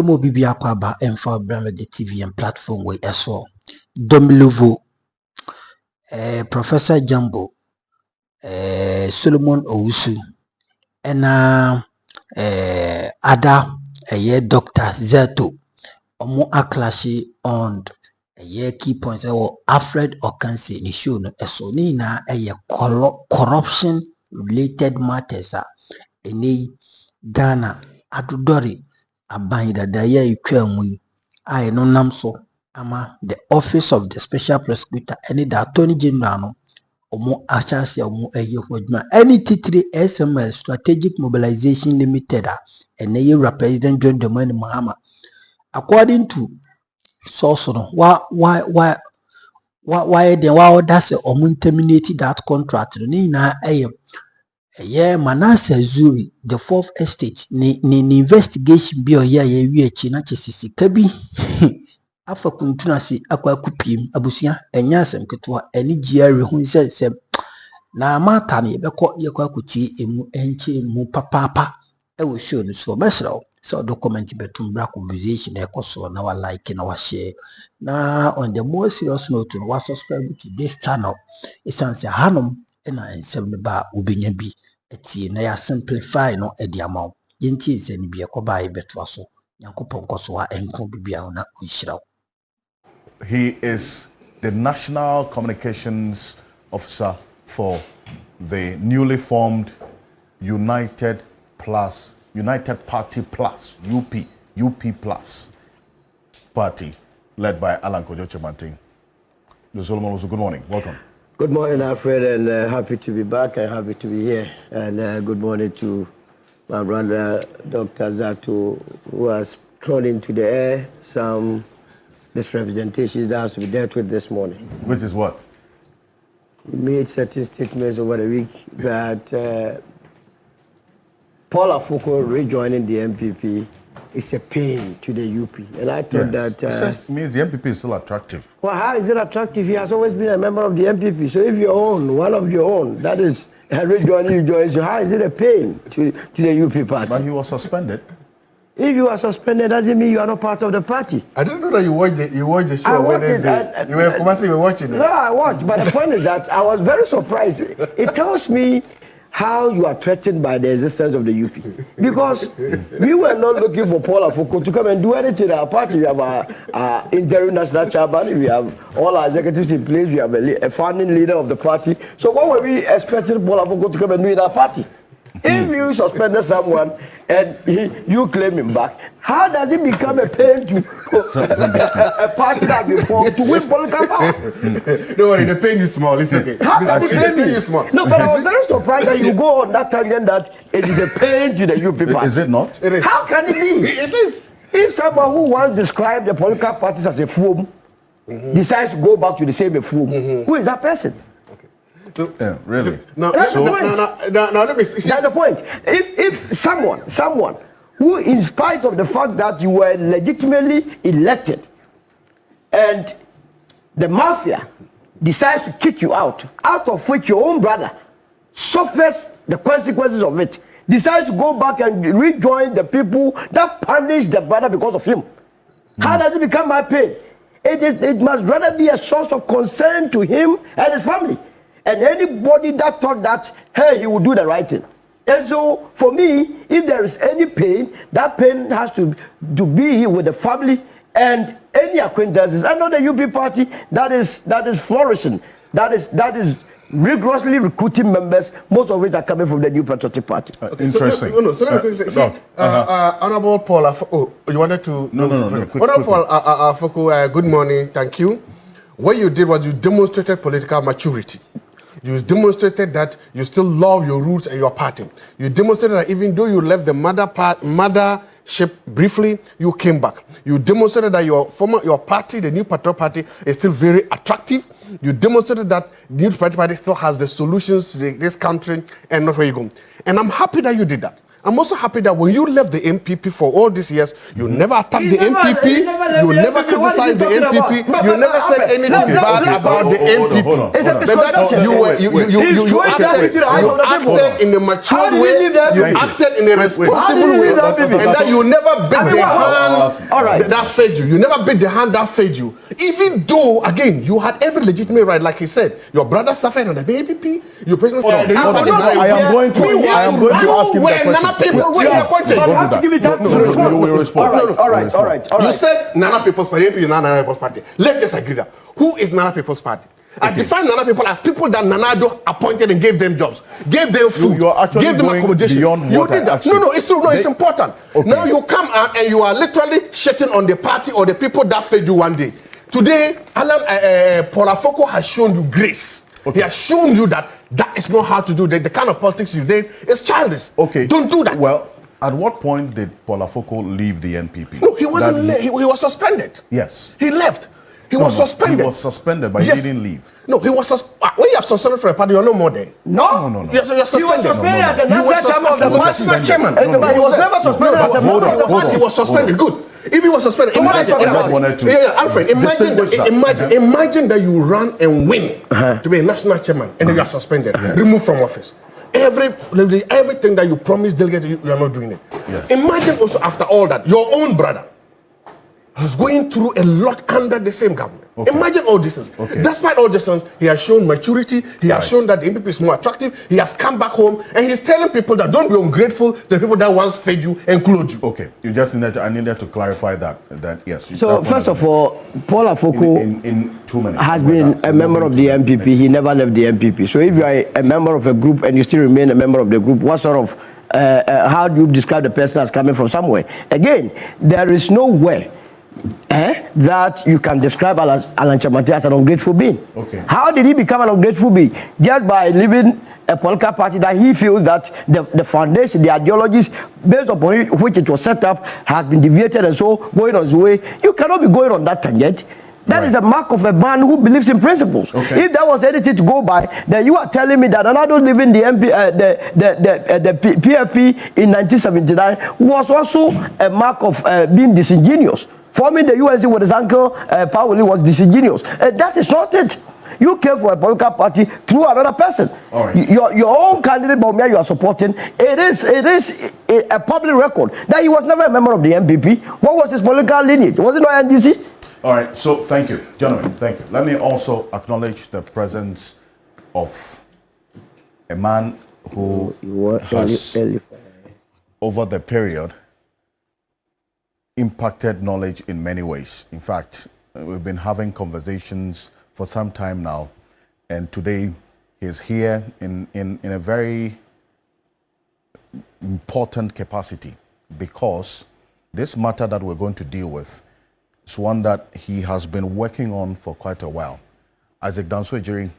Mo bibi akwaba emfa brand the TV and platform we eso Domilovo Professor Gyampo Solomon Owusu ena ada Dr. Zaato omo aklashi on key points Alfred Okansi ni show no eso ni na corruption related matters eni Ghana adudori aban dada ya ikwa mu ai no nam so ama the office of the special prosecutor any the attorney general no omo achase omo hojuma any titiri SML strategic mobilization limited and the president John Dramani Mahama according to source no why then why that's omo terminate that contract ni na Mannaseh Zuri, the fourth estate, ni investigation bi oya ye wi na chesisi kabi afa kuntuna si akwa kupiem abusia enya asem ketewa eni giare hu nsem na mata ne yebekọ yekwa kuti emu enche mu papapa e wo show no so mesraw so document betum bra conversation e koso na wa like na wa share na on the more serious note wa subscribe to this channel isanse hanom na ensem ne ba obenya bi eti na ya simplify no edi amount yenti nse ni bi ekoba e betwa so yankopon koso wa enko bibia na kuhiraw. He is the National Communications Officer for the newly formed United Party Plus, UP Plus party, led by Alan Kojo-Chemanting. Mr. Solomon, good morning. Welcome. Good morning, Alfred, and happy to be back and happy to be here. And good morning to my brother, Dr. Zaato, who has thrown into the air some misrepresentations that has to be dealt with this morning. Which is what? He made certain statements over the week that Paul Afoko rejoining the NPP is a pain to the UP. And I thought that... it means the NPP is still attractive. Well, how is it attractive? He has always been a member of the NPP. So if you own one of your own, that is rejoining you join, so how is it a pain to the UP party? But he was suspended. If you are suspended, doesn't mean you are not part of the party. I didn't know that you watched the show on Wednesday. You were watching it. No, I watched. But the point is that I was very surprised. It tells me how you are threatened by the existence of the UP. Because we were not looking for Paul Afoko to come and do anything in our party. We have our interim national chairman, we have all our executives in place, we have a founding leader of the party. So what were we expecting Paul Afoko to come and do in our party? If you suspended someone and you claim him back, how does it become a pain to a party that has been formed to win political power? Don't worry, the pain is small. It's okay. How does it pain you small? No, but I was very surprised that you go on that tangent that it is a pain to the UP party. Is it not? It is. How can it be? It is. If someone who once described the political parties as a foam decides to go back to the same foam, who is that person? So, yeah, really? So, now, let me speak. That's the point. If someone who, in spite of the fact that you were legitimately elected, and the mafia decides to kick you out of which your own brother suffers the consequences of it, decides to go back and rejoin the people that punished the brother because of him. How does it become my pain? It must rather be a source of concern to him and his family. And anybody that thought that, hey, he would do the right thing. And so, for me, if there is any pain, that pain has to be with the family and any acquaintances. I know the UP party that is flourishing, that is rigorously recruiting members, most of which are coming from the New Patriotic Party. Interesting. So let me quickly say, Honorable Paul Afoko, you wanted to... No. Honorable Paul Afoko, good morning, thank you. What you did was you demonstrated political maturity. You demonstrated that you still love your roots and your party. You demonstrated that even though you left the mothership briefly, you came back. You demonstrated that your party, the New Patriotic Party, is still very attractive. You demonstrated that the New Patriotic Party still has the solutions to this country and not where you go. And I'm happy that you did that. I'm also happy that when you left the NPP for all these years, you never attacked the NPP, you never criticized the NPP, you never said anything bad about the NPP. You acted in a matured way, you acted in a responsible way, and that you never beat the hand that fed you. You never beat the hand that fed you. Even though, again, you had every legitimate right, like he said, your brother suffered on the NPP, your president. I am going to ask him that question. People, wait, you have to give me time to respond. All right. You said Nana People's Party, is not Nana People's Party. Let's just agree that. Who is Nana People's Party? I define Nana people as people that Nanado appointed and gave them jobs, gave them food, gave them accommodation. You did that. No, it's true. No, it's important. Okay. Now you come out and you are literally shitting on the party or the people that fed you one day. Today, Paul Afoko has shown you grace. Okay. He has shown you that is not how to do the kind of politics you did. It's childish. Okay. Don't do that. Well, at what point did Paul Afoko leave the NPP? No, he wasn't. He was suspended. Yes. He left. He was suspended. He was suspended, but he didn't leave. No, he was when you have suspended for a party, you're no more there. No. You're suspended. He was suspended as the national chairman. But he was never suspended as a member of the party. He was suspended. Good. If he was suspended, Alfred, imagine that you run and win to be a national chairman and then you are suspended, removed from office. Everything that you promised delegates, you are not doing it. Yes. Imagine also after all that, your own brother is going through a lot under the same government. Okay. Imagine all these things. Okay. Despite all these things, he has shown maturity. He has shown that the NPP is more attractive. He has come back home and he's telling people that don't be ungrateful to the people that once fed you and clothed you. Okay, I needed to clarify that yes. So first of all, Paul Afoko in 2 minutes has been a member of the NPP. He never left the NPP. So if you are a member of a group and you still remain a member of the group, what sort of how do you describe the person as coming from somewhere? Again, there is no way that you can describe Alan Chamati as an ungrateful being. Okay. How did he become an ungrateful being? Just by leaving a political party that he feels that the foundation, the ideologies based upon which it was set up has been deviated and so going on his way. You cannot be going on that tangent. That is a mark of a man who believes in principles. Okay. If there was anything to go by, then you are telling me that Anado leaving the PFP in 1979 was also a mark of being disingenuous. Forming the USC with his uncle Powell was disingenuous. That is not it. You came for a political party through another person. All right. Your own candidate, Baumia, you are supporting. It is a public record that he was never a member of the NPP. What was his political lineage? Was it not NDC? All right. So thank you, gentlemen. Thank you. Let me also acknowledge the presence of a man who has, over the period, impacted knowledge in many ways. In fact, we've been having conversations for some time now, and today he's here in a very important capacity, because this matter that we're going to deal with is one that he has been working on for quite a while. Isaac Danso-Ejiri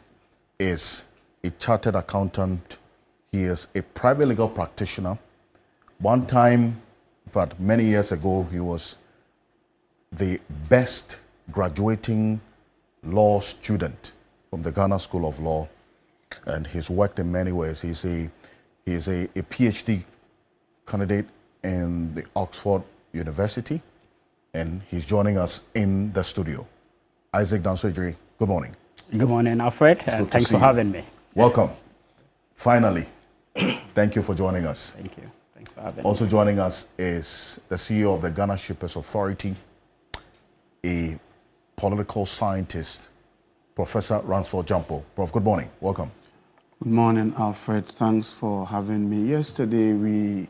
is a chartered accountant. He is a private legal practitioner. One time, in fact, many years ago, he was the best graduating law student from the Ghana School of Law, and he's worked in many ways. He's a PhD candidate in the Oxford University, and he's joining us in the studio. Isaac Danso-Ejiri, good morning. Good morning, Alfred, and thanks for having me. Welcome. Finally, thank you for joining us. Thank you. Thanks for having Also me. joining us is the CEO of the Ghana Shippers Authority, a political scientist, Professor Prof Gyampo. Prof, good morning. Welcome. Good morning, Alfred. Thanks for having me. Yesterday, we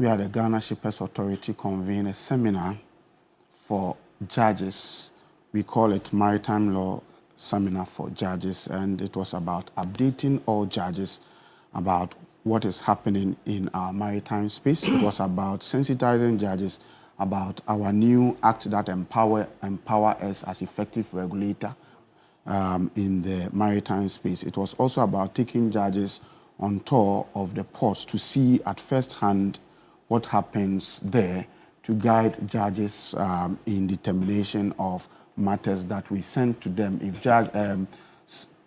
at the Ghana Shippers Authority convened a seminar for judges. We call it Maritime Law Seminar for Judges, and it was about updating all judges about what is happening in our maritime space. It was about sensitizing judges about our new act that empower us as effective regulator in the maritime space. It was also about taking judges on tour of the ports to see at first hand what happens there, to guide judges in determination of matters that we send to them. If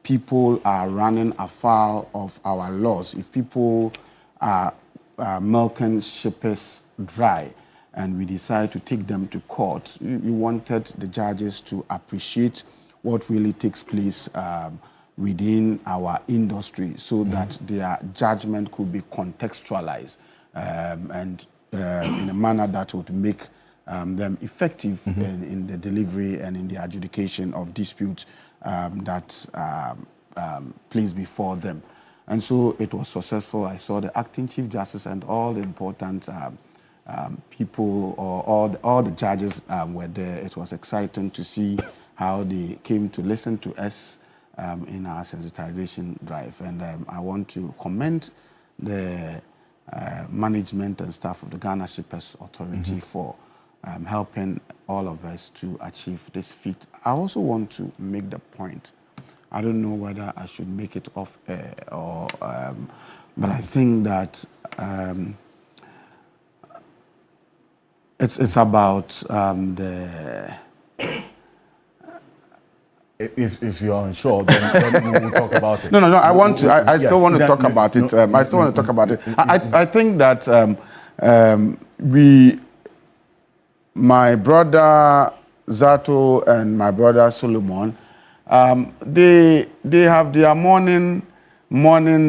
people are running afoul of our laws, if people are milking shippers dry, and we decided to take them to court. We wanted the judges to appreciate what really takes place within our industry, so that their judgment could be contextualized and in a manner that would make them effective in the delivery and in the adjudication of disputes that placed before them. And so it was successful. I saw the acting Chief Justice and all the important people, or all the judges were there. It was exciting to see how they came to listen to us in our sensitization drive. And I want to commend the management and staff of the Ghana Shippers Authority for helping all of us to achieve this feat. I also want to make the point, I don't know whether I should make it off air or, but I think that it's about the... If you're unsure, then we'll talk about it. No, I want to. I still want to talk about it. I still want to talk about it. I think that my brother Zaato and my brother Solomon, they have their morning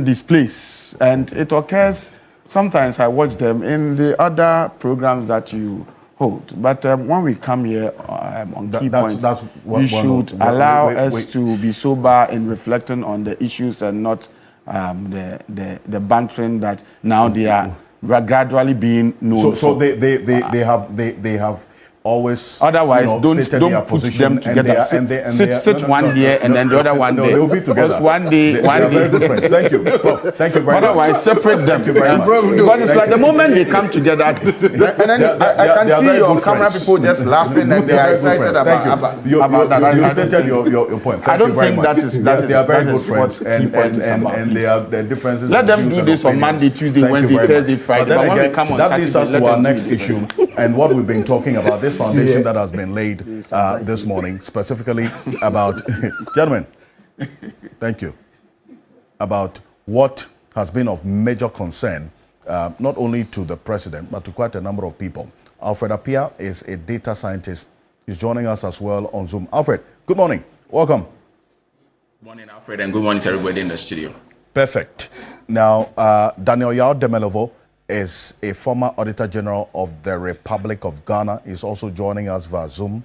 displays, and it occurs sometimes. I watch them in the other programs that you hold, but when we come here on key points, we should allow us to be sober in reflecting on the issues and not the bantering that now they are gradually being known. So they have always, otherwise, don't put them together. Sit one there and then the other one there. They'll be together. Because one day, they are very good friends. Thank you, Prof. Thank you very much. Otherwise, separate them. Thank you very much. Because it's like the moment they come together, and then I can see your camera people just laughing and they are excited about that. You stated your point. Thank you very much. They are very good friends, and their differences. Let them do this on Monday, Tuesday, Wednesday, Thursday, Friday. But then again, that leads us to our next issue and what we've been talking about. This foundation that has been laid this morning, specifically about, gentlemen, thank you, about what has been of major concern, not only to the president, but to quite a number of people. Alfred Appiah is a data scientist. He's joining us as well on Zoom. Alfred, good morning. Welcome. Good morning, Alfred, and good morning to everybody in the studio. Perfect. Now, Daniel Yao Demelovo is a former Auditor General of the Republic of Ghana. He's also joining us via Zoom.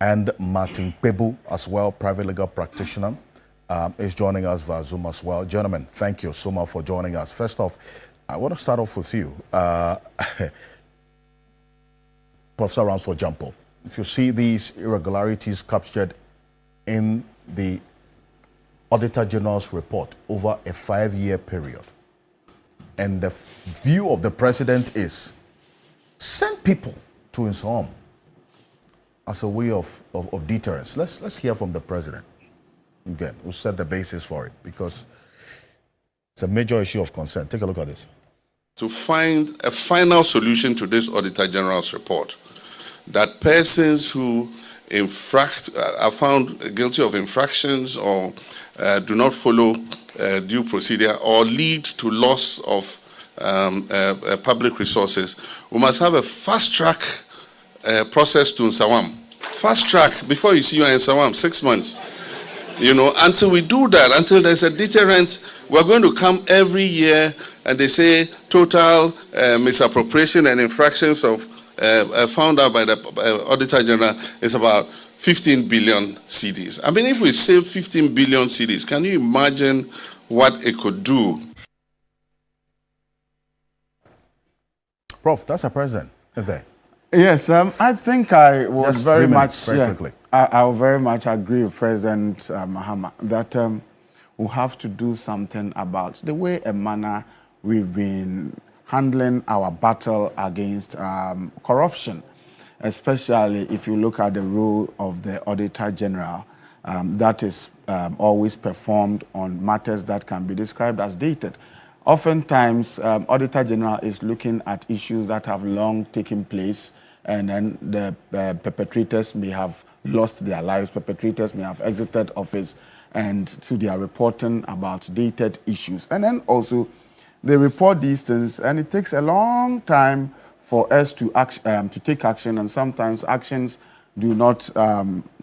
And Martin Pebu, as well, private legal practitioner, is joining us via Zoom as well. Gentlemen, thank you so much for joining us. First off, I want to start off with you. Professor Gyampo, if you see these irregularities captured in the Auditor General's report over a 5-year period, and the view of the president is send people to Nsawam as a way of deterrence. Let's hear from the president. Again, we'll set the basis for it because it's a major issue of concern. Take a look at this. To find a final solution to this Auditor General's report, that persons who are found guilty of infractions or do not follow due procedure or lead to loss of public resources, we must have a fast-track process to Nsawam. Fast-track, before you see you are in Nsawam, 6 months. You know, until we do that, until there's a deterrent, we're going to come every year and they say total misappropriation and infractions of found out by the Auditor General is about 15 billion cedis. I mean, if we save 15 billion cedis, can you imagine what it could do? Prof, that's a president, isn't there? Yes, I think I would very much, quickly. I will very much agree with President Mahama that we have to do something about the way and manner we've been handling our battle against corruption, especially if you look at the role of the Auditor General that is always performed on matters that can be described as dated. Oftentimes, Auditor General is looking at issues that have long taken place, and then the perpetrators may have lost their lives, perpetrators may have exited office, and so they are reporting about dated issues. And then also, they report these things, and it takes a long time for us to take action, and sometimes actions do not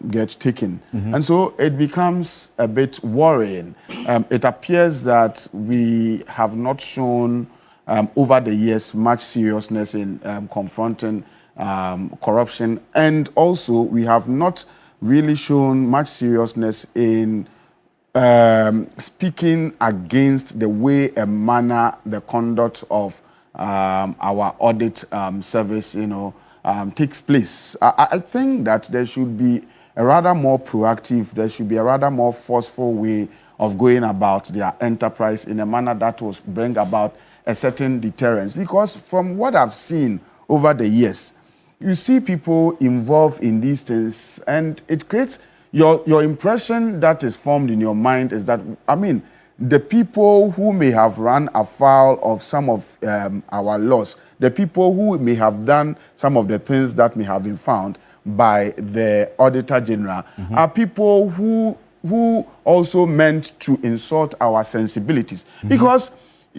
get taken. And so it becomes a bit worrying. It appears that we have not shown over the years much seriousness in confronting corruption, and also we have not really shown much seriousness in speaking against the way and manner the conduct of our audit service, takes place. I think that there should be a rather more proactive, there should be a rather more forceful way of going about their enterprise in a manner that will bring about a certain deterrence. Because from what I've seen over the years, you see people involved in these things, and it creates your impression that is formed in your mind is that, the people who may have run afoul of some of our laws, the people who may have done some of the things that may have been found by the Auditor General, are people who also meant to insult our sensibilities. Because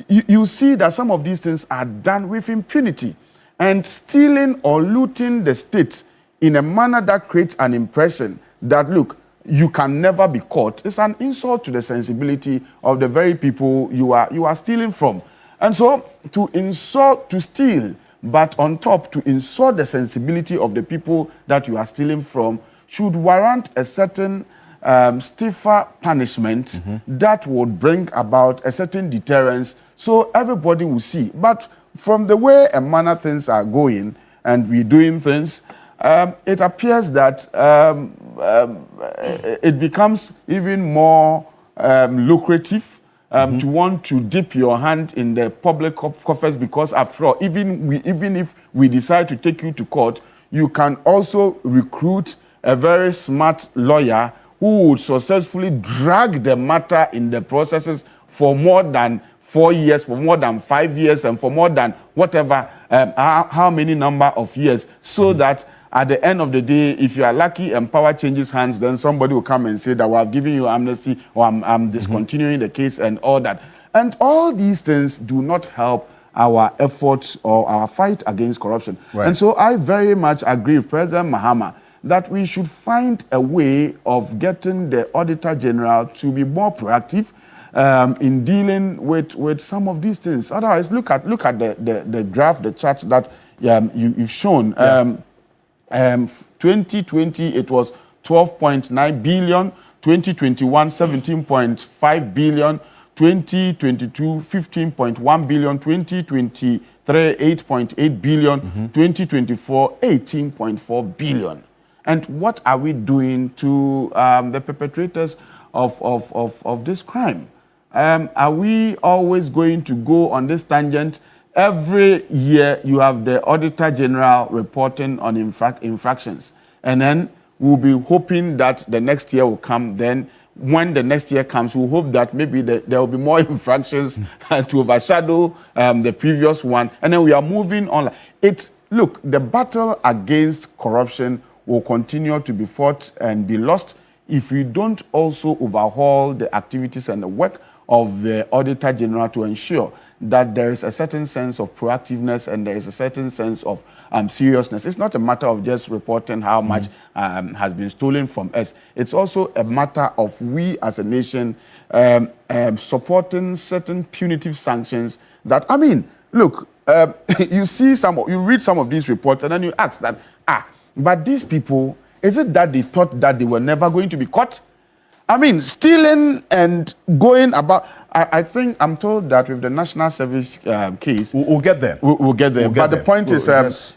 you see that some of these things are done with impunity, and stealing or looting the state in a manner that creates an impression that, look, you can never be caught. It's an insult to the sensibility of the very people you are stealing from. And so to steal, but on top to insult the sensibility of the people that you are stealing from should warrant a certain stiffer punishment that would bring about a certain deterrence, so everybody will see. But from the way and manner things are going and we're doing things, it appears that it becomes even more lucrative to want to dip your hand in the public coffers, because after all, even if we decide to take you to court, you can also recruit a very smart lawyer who would successfully drag the matter in the processes for more than 4 years, for more than 5 years, and for more than whatever, how many number of years, so that at the end of the day, if you are lucky and power changes hands, then somebody will come and say that, well, I've given you amnesty, or I'm discontinuing the case and all that. And all these things do not help our efforts or our fight against corruption. Right. And so I very much agree with President Mahama that we should find a way of getting the Auditor General to be more proactive in dealing with some of these things. Otherwise, look at the graph, the chart that you've shown. 2020, it was 12.9 billion. 2021, 17.5 billion. 2022, 15.1 billion. 2023, 8.8 billion. 2024, 18.4 billion. And what are we doing to the perpetrators of this crime? Are we always going to go on this tangent? Every year you have the Auditor General reporting on infractions, and then we'll be hoping that the next year will come. Then when the next year comes, we'll hope that maybe there will be more infractions to overshadow the previous one, and then we are moving on. Look, the battle against corruption will continue to be fought and be lost if we don't also overhaul the activities and the work of the Auditor General to ensure that there is a certain sense of proactiveness and there is a certain sense of seriousness. It's not a matter of just reporting how much has been stolen from us. It's also a matter of we as a nation supporting certain punitive sanctions that, look, you read some of these reports and then you ask that, but these people, is it that they thought that they were never going to be caught? Stealing and going about, I think I'm told that with the National Service case, we'll get there. We'll get there. But the point is,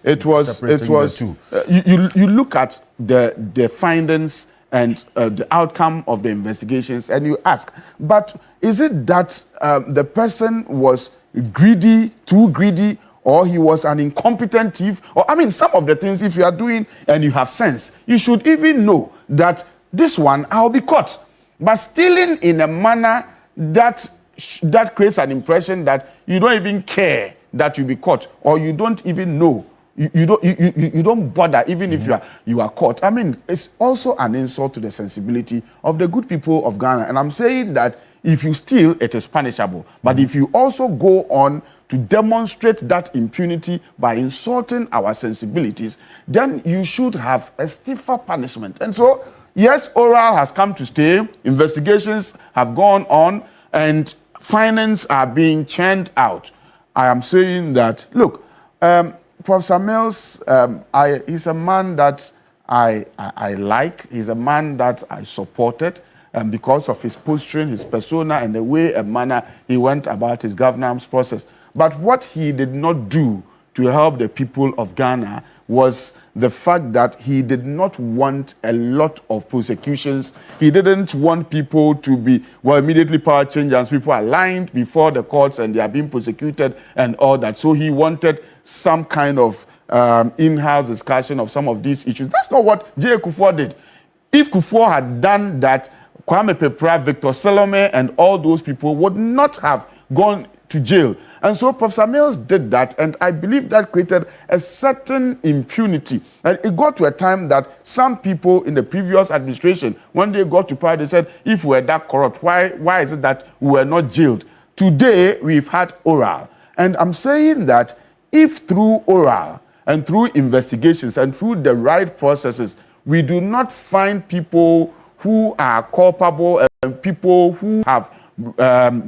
it was you look at the findings and the outcome of the investigations, and you ask, but is it that the person was greedy, too greedy, or he was an incompetent thief? Or some of the things, if you are doing and you have sense, you should even know that this one, I'll be caught. But stealing in a manner that creates an impression that you don't even care that you'll be caught, or you don't even know, you don't bother even if you are caught. It's also an insult to the sensibility of the good people of Ghana. And I'm saying that If you steal, it is punishable. But if you also go on to demonstrate that impunity by insulting our sensibilities, then you should have a stiffer punishment. And so, yes, oral has come to stay, investigations have gone on, and findings are being churned out. I am saying that, look, Professor Mills, he's a man that I like. He's a man that I supported because of his posturing, his persona, and the way and manner he went about his governance process. But what he did not do to help the people of Ghana was the fact that he did not want a lot of prosecutions. He didn't want people to be, well, immediately power changes. People are lined before the courts and they are being prosecuted and all that. So he wanted some kind of in-house discussion of some of these issues. That's not what J. Kufuor did. If Kufuor had done that, Kwame Pepra, Victor Salome, and all those people would not have gone to jail. And so Professor Mills did that, and I believe that created a certain impunity. And it got to a time that some people in the previous administration, when they got to power, they said, if we were that corrupt, why is it that we were not jailed? Today, we've had oral. And I'm saying that if through oral and through investigations and through the right processes, we do not find people who are culpable and people who have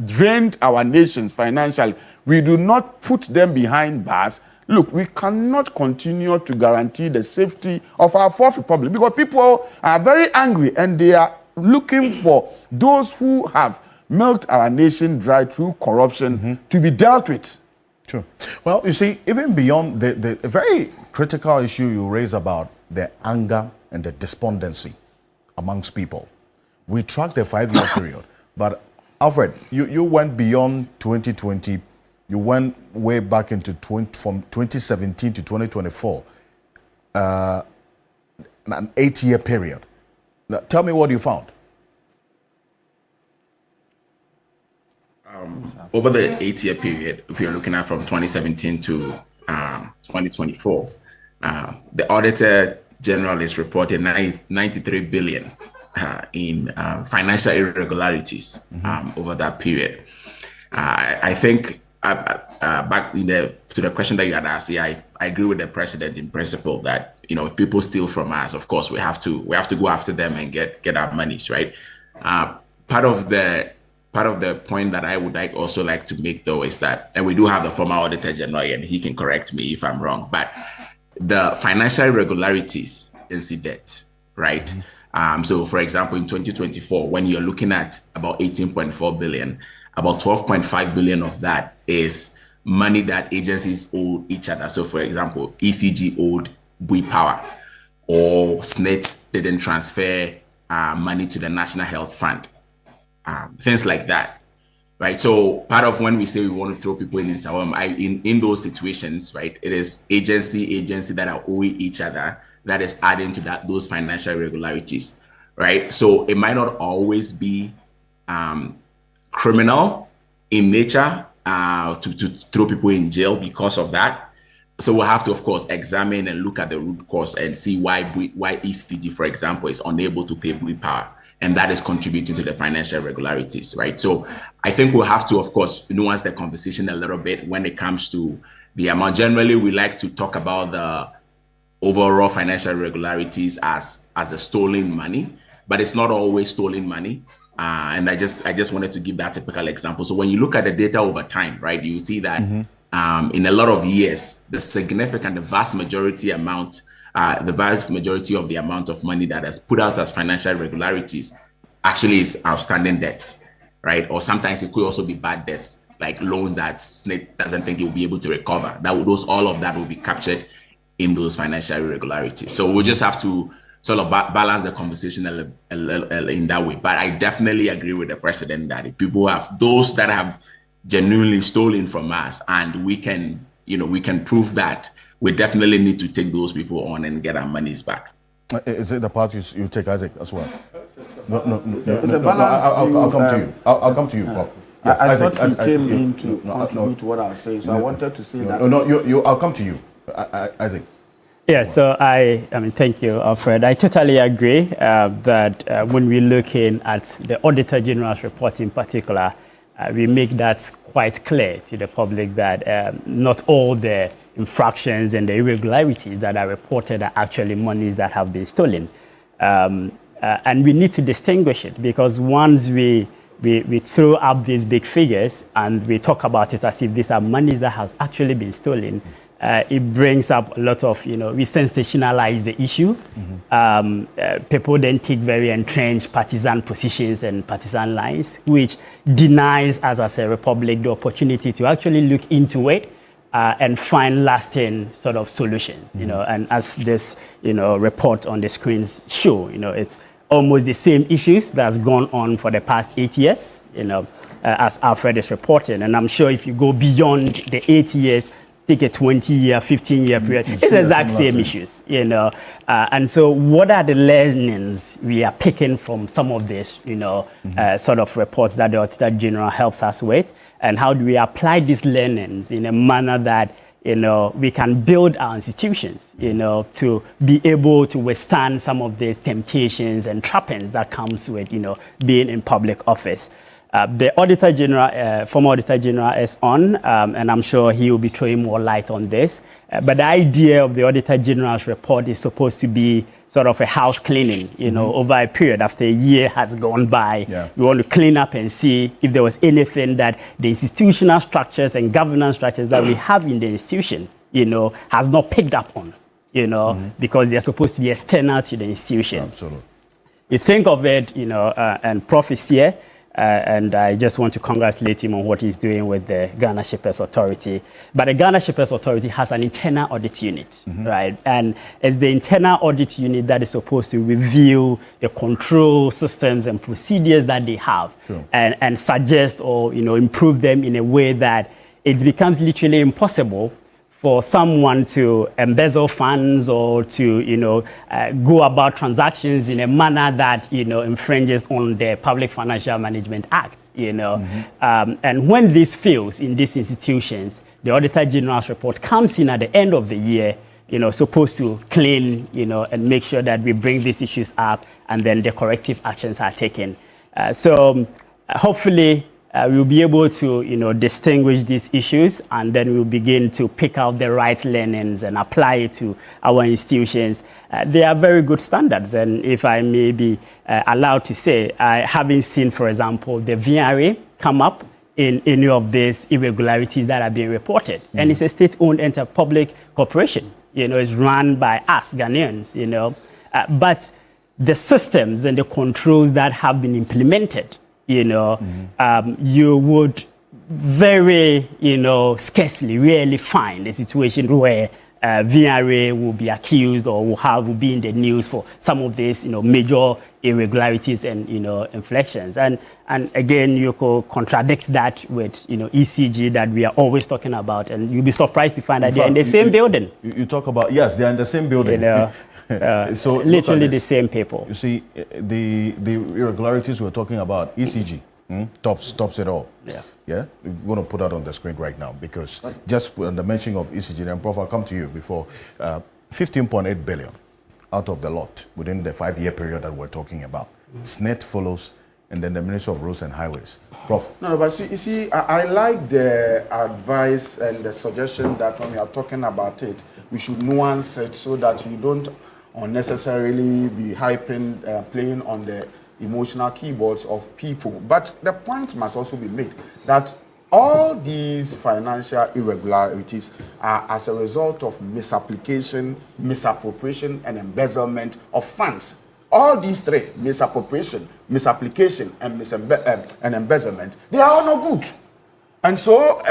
drained our nations financially, we do not put them behind bars. Look, we cannot continue to guarantee the safety of our Fourth Republic because people are very angry and they are looking for those who have milked our nation dry through corruption to be dealt with. Sure. Well, you see, even beyond the very critical issue you raise about the anger and the despondency amongst people, we tracked the 5-year period. But Alfred, you went beyond 2020. You went way back into from 2017 to 2024, an 8-year period. Now, tell me what you found. Over the 8-year period, if you're looking at from 2017 to 2024, the Auditor General is reporting 93 billion in financial irregularities over that period. I think back to the question that you had asked, I agree with the president in principle that if people steal from us, of course we have to go after them and get our monies, right? Part of the point that I would like to make though is that, and we do have the former Auditor General and he can correct me if I'm wrong, but the financial irregularities incident, right? So for example, in 2024, when you're looking at about 18.4 billion, about 12.5 billion of that is money that agencies owe each other. So for example, ECG owed Bui Power, or SNIT didn't transfer money to the National Health Fund, things like that, right? So part of when we say we want to throw people in Sawam, in those situations, right, it is agency that are owing each other that is adding to those financial irregularities, right? So it might not always be criminal in nature to throw people in jail because of that. So we'll have to, of course, examine and look at the root cause and see why ECG, for example, is unable to pay Bui Power. And that is contributing to the financial irregularities, right? So I think we'll have to, of course, nuance the conversation a little bit when it comes to the amount. Generally, we like to talk about the overall financial irregularities as the stolen money, but it's not always stolen money. And I just wanted to give that typical example. So when you look at the data over time, right, you see that in a lot of years, the vast majority of the amount of money that is put out as financial irregularities actually is outstanding debts, right? Or sometimes it could also be bad debts, like loans that SNIT doesn't think it will be able to recover. All of that will be captured in those financial irregularities. So we'll just have to sort of balance the conversation in that way. But I definitely agree with the president that if people have those that have genuinely stolen from us and we can prove that, we definitely need to take those people on and get our monies back. Is it the part you take, Isaac, as well? No. I'll come to you. I'll come to you, Prof. Yes, I Isaac, thought you came in to contribute to what I was saying, so I wanted to say that. No, I'll come to you, Isaac. Yeah, so I mean, thank you, Alfred. I totally agree that when we're looking at the Auditor General's report in particular, we make that quite clear to the public that not all the infractions and the irregularities that are reported are actually monies that have been stolen. And we need to distinguish it, because once we throw up these big figures and we talk about it as if these are monies that have actually been stolen, it brings up a lot of, we sensationalize the issue. People then take very entrenched partisan positions and partisan lines, which denies us as a republic the opportunity to actually look into it and find lasting sort of solutions. And as this, report on the screens show, it's almost the same issues that's gone on for the past 8 years, as Alfred is reporting. And I'm sure if you go beyond the 8 years, take a 20-year, 15-year period, it's the exact same issues, and so what are the learnings we are picking from some of this, sort of reports that the Auditor General helps us with, and how do we apply these learnings in a manner that, we can build our institutions, to be able to withstand some of these temptations and trappings that comes with, being in public office. The Auditor General, former Auditor General is on, and I'm sure he will be throwing more light on this. But the idea of the Auditor General's report is supposed to be sort of a house cleaning, over a period after a year has gone by. Yeah. We want to clean up and see if there was anything that the institutional structures and governance structures that we have in the institution, has not picked up on, because they're supposed to be external to the institution. Absolutely. You think of it, and Prof is here. And I just want to congratulate him on what he's doing with the Ghana Shippers Authority. But the Ghana Shippers Authority has an internal audit unit, right? And it's the internal audit unit that is supposed to review the control systems and procedures that they have, and suggest or, improve them in a way that it becomes literally impossible for someone to embezzle funds or to, go about transactions in a manner that, infringes on the Public Financial Management Act, and when this fails in these institutions, the Auditor General's report comes in at the end of the year, supposed to clean, and make sure that we bring these issues up and then the corrective actions are taken. So hopefully, we'll be able to, distinguish these issues, and then we'll begin to pick out the right learnings and apply it to our institutions. They are very good standards, and if I may be allowed to say, I haven't seen, for example, the VRA come up in any of these irregularities that are being reported. And it's a state-owned public corporation. It's run by us, Ghanaians, but the systems and the controls that have been implemented, you would very, scarcely, rarely find a situation where VRA will be accused or will be in the news for some of these, major irregularities and, inflections. And again, you could contradict that with, ECG that we are always talking about, and you'll be surprised to find that they're in the same building. You talk about, yes, they're in the same building. So literally the same people. You see, the irregularities we're talking about, ECG, tops it all. Yeah. We're going to put that on the screen right now, because just on the mention of ECG, and Prof, I'll come to you before, 15.8 billion out of the lot within the 5-year period that we're talking about. SNET follows, and then the Ministry of Roads and Highways. Prof. No, but you see, I like the advice and the suggestion that when we are talking about it, we should nuance it so that you don't unnecessarily be hyping, playing on the emotional keyboards of people. But the point must also be made that all these financial irregularities are as a result of misapplication, misappropriation, and embezzlement of funds. All these three, misappropriation, misapplication, and embezzlement, they are all not good. And so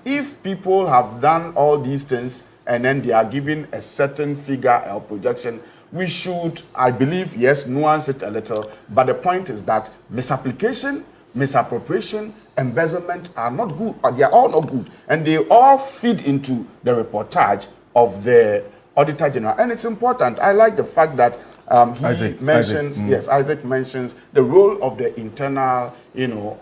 if people have done all these things and then they are given a certain figure or projection, we should, I believe, yes, nuance it a little. But the point is that misapplication, misappropriation, embezzlement are not good, or they are all not good. And they all feed into the reportage of the Auditor General. And it's important. I like the fact that Isaac mentions the role of the internal,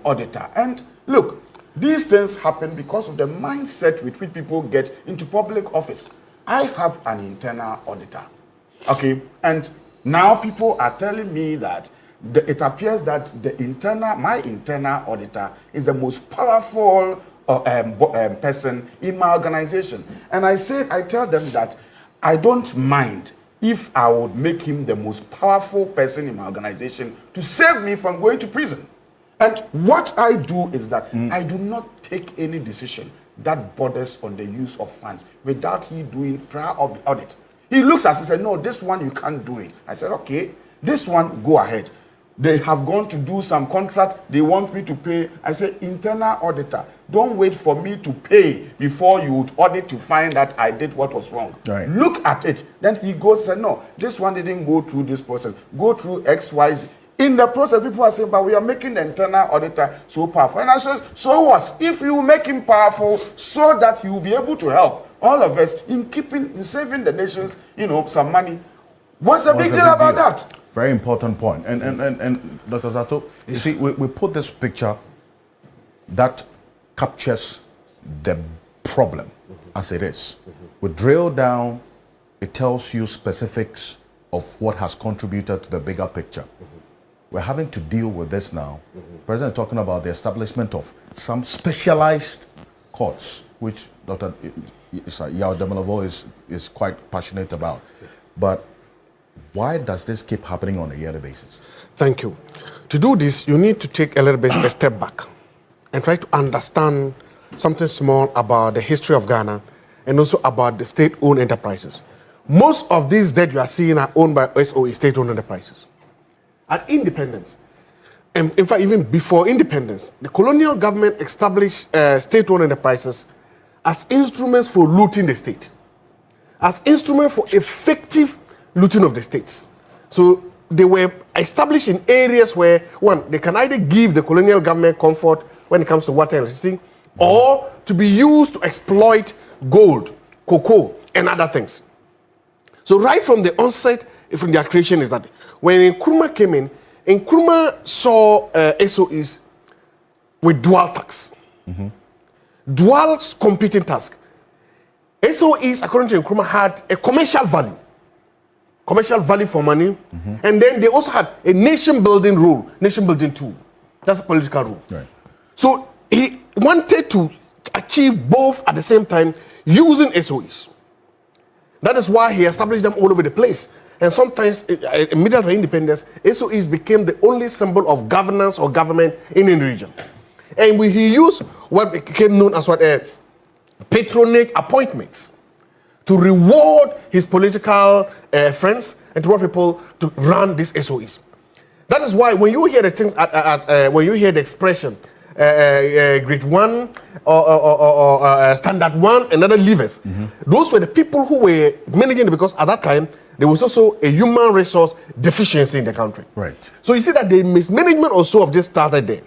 auditor. And look, these things happen because of the mindset with which people get into public office. I have an internal auditor. Okay, and now people are telling me that it appears that my internal auditor is the most powerful person in my organization. And I tell them that I don't mind if I would make him the most powerful person in my organization to save me from going to prison. And what I do is that I do not take any decision that borders on the use of funds without he doing prior of the audit. He looks at us and said, no, this one you can't do it. I said, okay, this one, go ahead. They have gone to do some contract, they want me to pay. I said, internal auditor, don't wait for me to pay before you would audit to find that I did what was wrong. Right. Look at it. Then he goes and said, no, this one didn't go through this process. Go through X, Y, Z. In the process, people are saying, but we are making the internal auditor so powerful. And I said, so what? If you make him powerful so that he will be able to help all of us in saving the nations, some money, what's the big deal about that? Very important point. And Dr. Zaato, you see, we put this picture that captures the problem as it is. We drill down, it tells you specifics of what has contributed to the bigger picture. We're having to deal with this now. President talking about the establishment of some specialized courts, which Dr. Yao Demelavo is quite passionate about. But why does this keep happening on a yearly basis? Thank you. To do this, you need to take a little bit a step back and try to understand something small about the history of Ghana and also about the state-owned enterprises. Most of these that you are seeing are owned by SOE, state-owned enterprises. At independence, and in fact, even before independence, the colonial government established state-owned enterprises as instruments for looting the state, as instruments for effective looting of the states. So they were established in areas where, one, they can either give the colonial government comfort when it comes to water and electricity, or to be used to exploit gold, cocoa, and other things. So right from the onset, from their creation is that when Nkrumah came in, Nkrumah saw SOEs with dual tax. Dual competing task. SOEs, according to Nkrumah, had a commercial value for money, and then they also had a nation-building role, nation-building tool. That's a political role. Right. So he wanted to achieve both at the same time using SOEs. That is why he established them all over the place. And sometimes, immediately after independence, SOEs became the only symbol of governance or government in any region. And he used what became known as patronage appointments to reward his political friends and to reward people to run these SOEs. That is why when you hear the things, when you hear the expression, grade 1 or standard 1 and other levers, those were the people who were managing it, because at that time there was also a human resource deficiency in the country. Right. So you see that the mismanagement also of this started there.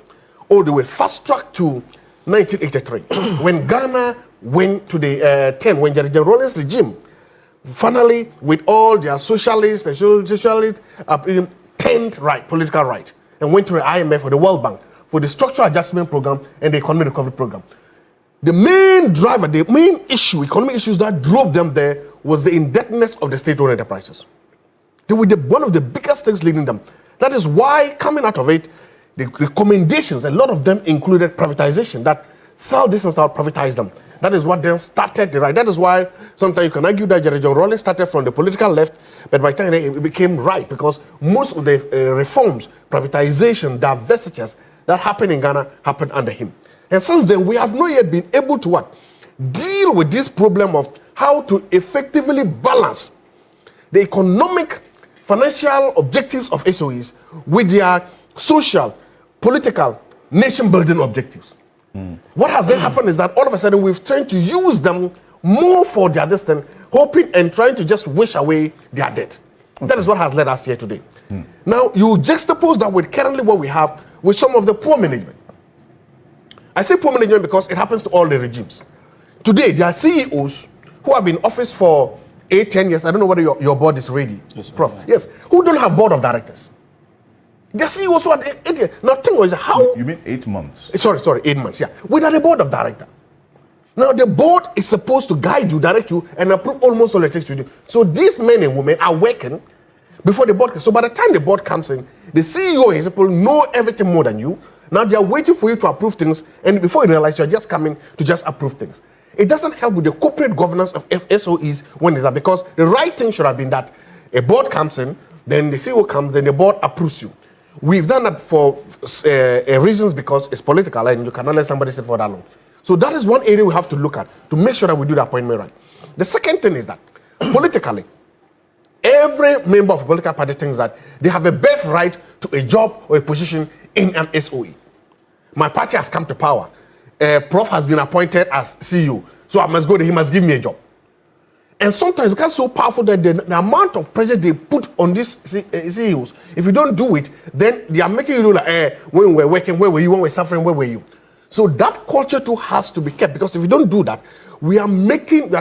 Oh, they were fast-tracked to 1983 when Ghana went to the when General Rawlings regime finally, with all their socialists and socialists, turned right, political right, and went to the IMF or the World Bank for the structural adjustment program and the economic recovery program. The main driver, the main issue, economic issues that drove them there was the indebtedness of the state-owned enterprises. They were one of the biggest things leading them. That is why, coming out of it, the recommendations, a lot of them included privatization, that sell this and start privatize them. That is what then started the right. That is why sometimes you can argue that General Rawlings started from the political left, but by the time it became right, because most of the reforms, privatization, divestitures that happened in Ghana happened under him. And since then, we have not yet been able to deal with this problem of how to effectively balance the economic, financial objectives of SOEs with their social, political, nation-building objectives. What has then happened is that all of a sudden we've tried to use them more for their destiny, hoping and trying to just wish away their debt. Okay. That is what has led us here today. Now, you juxtapose that with currently what we have with some of the poor management. I say poor management because it happens to all the regimes. Today, there are CEOs who have been in office for 8-10 years. I don't know whether your board is ready, yes, Prof. Yes, who don't have board of directors. The CEOs who are 8 years. Now, think about how... You mean 8 months? Sorry, 8 months, yeah. Without a board of director. Now, the board is supposed to guide you, direct you, and approve almost all the things you do. So these men and women are working before the board. So by the time the board comes in, the CEO and his people know everything more than you. Now they are waiting for you to approve things, and before you realize you're just coming to just approve things. It doesn't help with the corporate governance of SOEs when it's that, because the right thing should have been that a board comes in, then the CEO comes, then the board approves you. We've done that for reasons because it's political and you cannot let somebody sit for that long. So that is one area we have to look at to make sure that we do the appointment right. The second thing is that politically, every member of a political party thinks that they have a birthright to a job or a position in an SOE. My party has come to power. Prof has been appointed as CEO, so I must go there, he must give me a job. And sometimes because so powerful that the amount of pressure they put on these CEOs, if you don't do it, then they are making you look like, when we're working, where were you? When we're suffering, where were you? So that culture too has to be kept, because if we don't do that, we are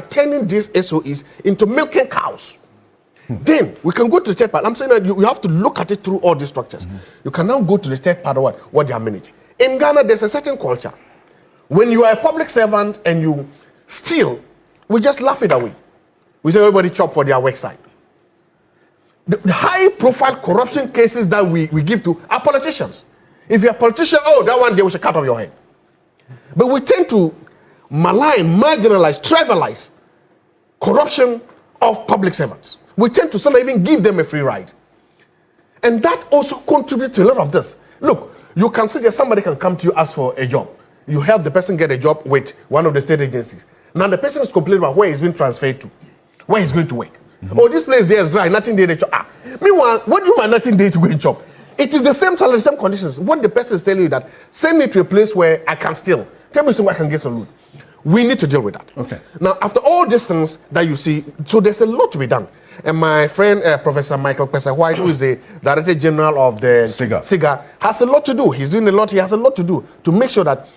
turning these SOEs into milking cows. Then we can go to the third part. I'm saying that you have to look at it through all these structures. You can now go to the third part of what they are managing. In Ghana, there's a certain culture. When you are a public servant and you steal, we just laugh it away. We say everybody chop for their work side. The high-profile corruption cases that we give to are politicians. If you're a politician, that one day we should cut off your head. But we tend to malign, marginalize, trivialize corruption of public servants. We tend to sort of even give them a free ride. And that also contributes to a lot of this. Look, you can see that somebody can come to you, ask for a job. You help the person get a job with one of the state agencies. Now the person is complaining about where he's been transferred to, where he's going to work. Oh, this place there is dry, nothing there to chop. Meanwhile, what do you mean nothing there to go and chop? It is the same salary, same conditions. What the person is telling you that, send me to a place where I can steal. Tell me somewhere I can get some loot. We need to deal with that. Okay. Now, after all these things that you see, so there's a lot to be done. And my friend, Professor Michael Pesa-White, who is the Director General of the SIGA, has a lot to do. He's doing a lot. He has a lot to do to make sure that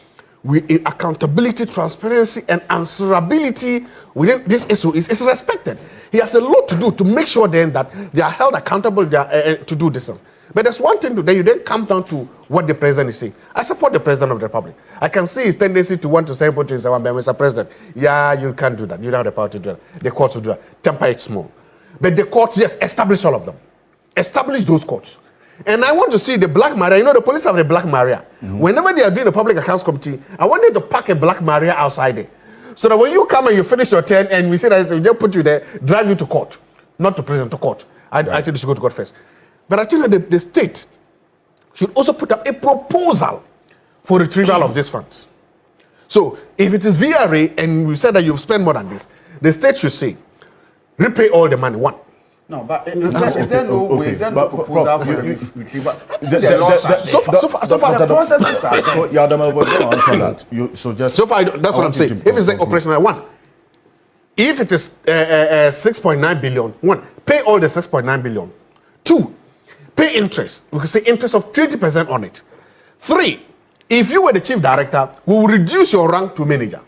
accountability, transparency, and answerability within this SOEs is respected. He has a lot to do to make sure then that they are held accountable to do this. But there's one thing that you then come down to what the president is saying. I support the president of the republic. I can see his tendency to want to say, Mr. President, yeah, you can't do that. You don't have the power to do that. The courts will do that. Temper it small. But the courts, yes, establish all of them. Establish those courts. And I want to see the Black Maria. You know, the police have the Black Maria. Whenever they are doing the public accounts committee, I want them to pack a Black Maria outside there. So that when you come and you finish your turn and we say that we just put you there, drive you to court. Not to prison, to court. I think you should go to court first. But I think that the state should also put up a proposal for retrieval of these funds. So if it is VRA and we said that you've spent more than this, the state should say, repay all the money, one. No, but is there no proposal for retrieval? So far, the processes are so Yadama will answer that. So far, that's what I'm saying. If it's like operational, one. If it is 6.9 billion, one, pay all the 6.9 billion. Two, pay interest. We could say interest of 20% on it. Three, if you were the chief director, we will reduce your rank to manager.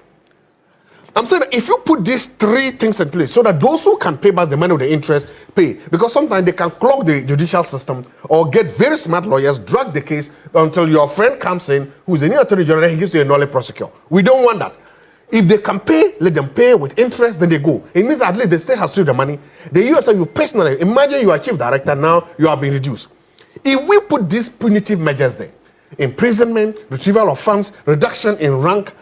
I'm saying that if you put these three things in place so that those who can pay back the money with the interest pay, because sometimes they can clog the judicial system or get very smart lawyers, drag the case until your friend comes in, who's a new attorney general, he gives you a null prosecute. We don't want that. If they can pay, let them pay with interest, then they go. It means at least the state has received the money. The USO, you personally, imagine you are chief director, now you are being reduced. If we put these punitive measures there, imprisonment, retrieval of funds, reduction in rank,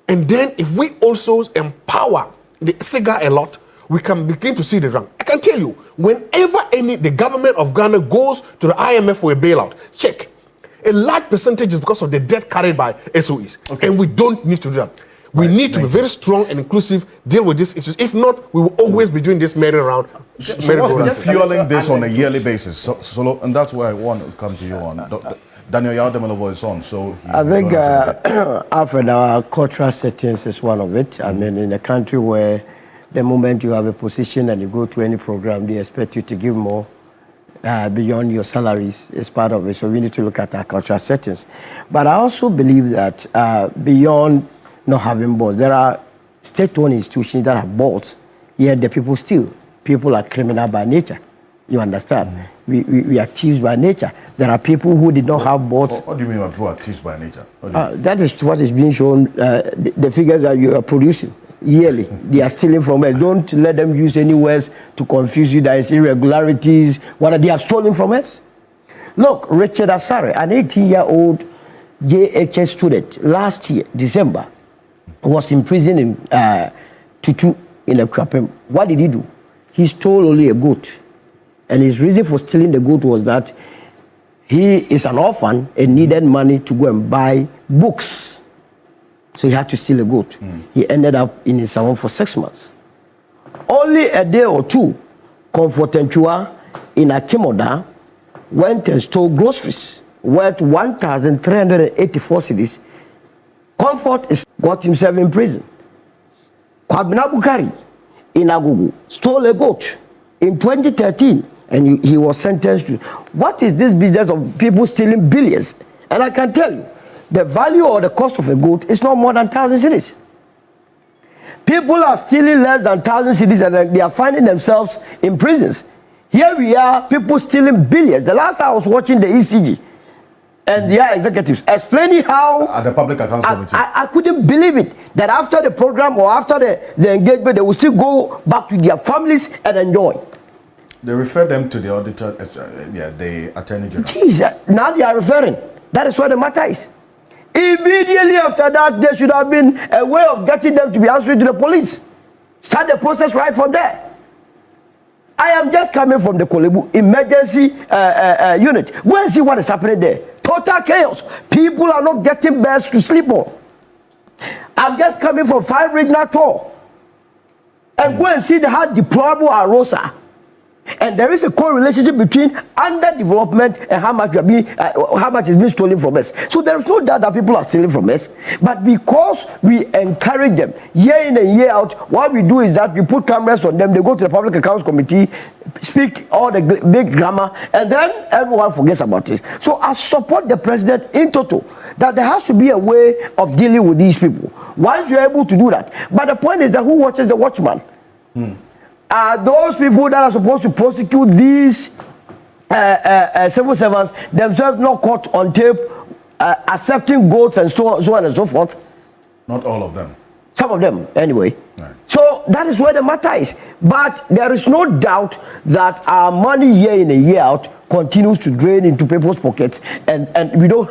and then if we also empower the SIGA a lot, we can begin to see the rank. I can tell you, whenever the government of Ghana goes to the IMF for a bailout, check. A large percentage is because of the debt carried by SOEs. Okay. And we don't need to do that. We need to be very strong and inclusive, deal with these issues. If not, we will always be doing this merry-round. So what's been fueling this on a yearly basis? So, and that's where I want to come to you on. Daniel Yademelovo is on, so... I think, Alfred, our cultural settings is one of it. I mean, in a country where the moment you have a position and you go to any program, they expect you to give more beyond your salaries is part of it. So we need to look at our cultural settings. But I also believe that beyond not having boards, there are state-owned institutions that have boards, yet the people still. People are criminal by nature. You understand? We are thieves by nature. There are people who did not have boats. What do you mean by people are thieves by nature? That is what is being shown, the figures that you are producing yearly. They are stealing from us. Don't let them use any words to confuse you. There is irregularities. What they have stolen from us? Look, Richard Asare, an 18-year-old JHS student, last year, December, was imprisoned in Tutu in a Krapem. What did he do? He stole only a goat. And his reason for stealing the goat was that he is an orphan and needed money to go and buy books. So he had to steal a goat. He ended up in his salon for 6 months. Only a day or two, Comfort Ntua in Akimoda went and stole groceries worth 1,384 cedis. Comfort got himself in prison. Kwabena Bukari in Agogo stole a goat in 2013 and he was sentenced to. What is this business of people stealing billions? And I can tell you, the value or the cost of a goat is not more than 1,000 cedis. People are stealing less than 1,000 cedis and they are finding themselves in prisons. Here we are, people stealing billions. The last time I was watching the ECG and their executives explaining how... At the Public Accounts Committee. I couldn't believe it, that after the program or after the engagement, they will still go back to their families and enjoy. They refer them to the auditor, the Attorney General. Jeez, now they are referring. That is what the matter is. Immediately after that, there should have been a way of getting them to be answering to the police. Start the process right from there. I am just coming from the Kolebu emergency unit. Go and see what is happening there. Total chaos. People are not getting beds to sleep on. I'm just coming from 5 regional tour. And go and see how deplorable are Rosa. And there is a correlationship between underdevelopment and how much is being stolen from us. So there is no doubt that people are stealing from us. But because we encourage them year in and year out, what we do is that we put cameras on them. They go to the Public Accounts Committee, speak all the big grammar, and then everyone forgets about it. So I support the president in total that there has to be a way of dealing with these people. Once you're able to do that. But the point is that who watches the watchman? Are those people that are supposed to prosecute these civil servants themselves not caught on tape accepting goats and so on and so forth? Not all of them. Some of them, anyway. Right. So that is where the matter is. But there is no doubt that our money year in and year out continues to drain into people's pockets and we don't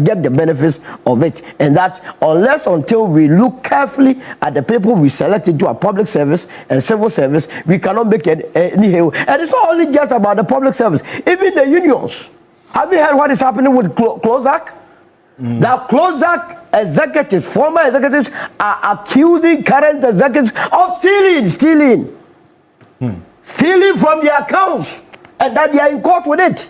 get the benefits of it. And that until we look carefully at the people we select into our public service and civil service, we cannot make any hay. And it's not only just about the public service, even the unions. Have you heard what is happening with CLOSAC? The CLOSAC executives, former executives, are accusing current executives of stealing from their accounts, and that they are in court with it.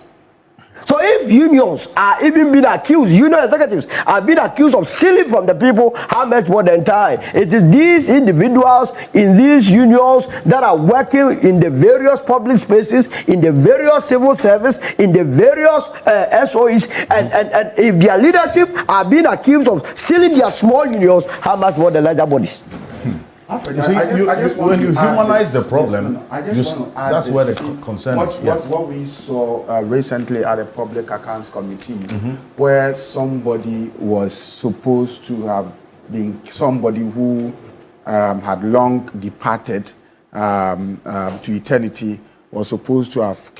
So if unions are even being accused, union executives are being accused of stealing from the people, how much more the entire? It is these individuals in these unions that are working in the various public spaces, in the various civil service, in the various SOEs, and if their leadership are being accused of stealing their small unions, how much more the larger bodies? You see, when you humanize the problem, that's where the concern is. What we saw recently at the Public Accounts Committee, where somebody was supposed to have been somebody who had long departed to eternity, was supposed to have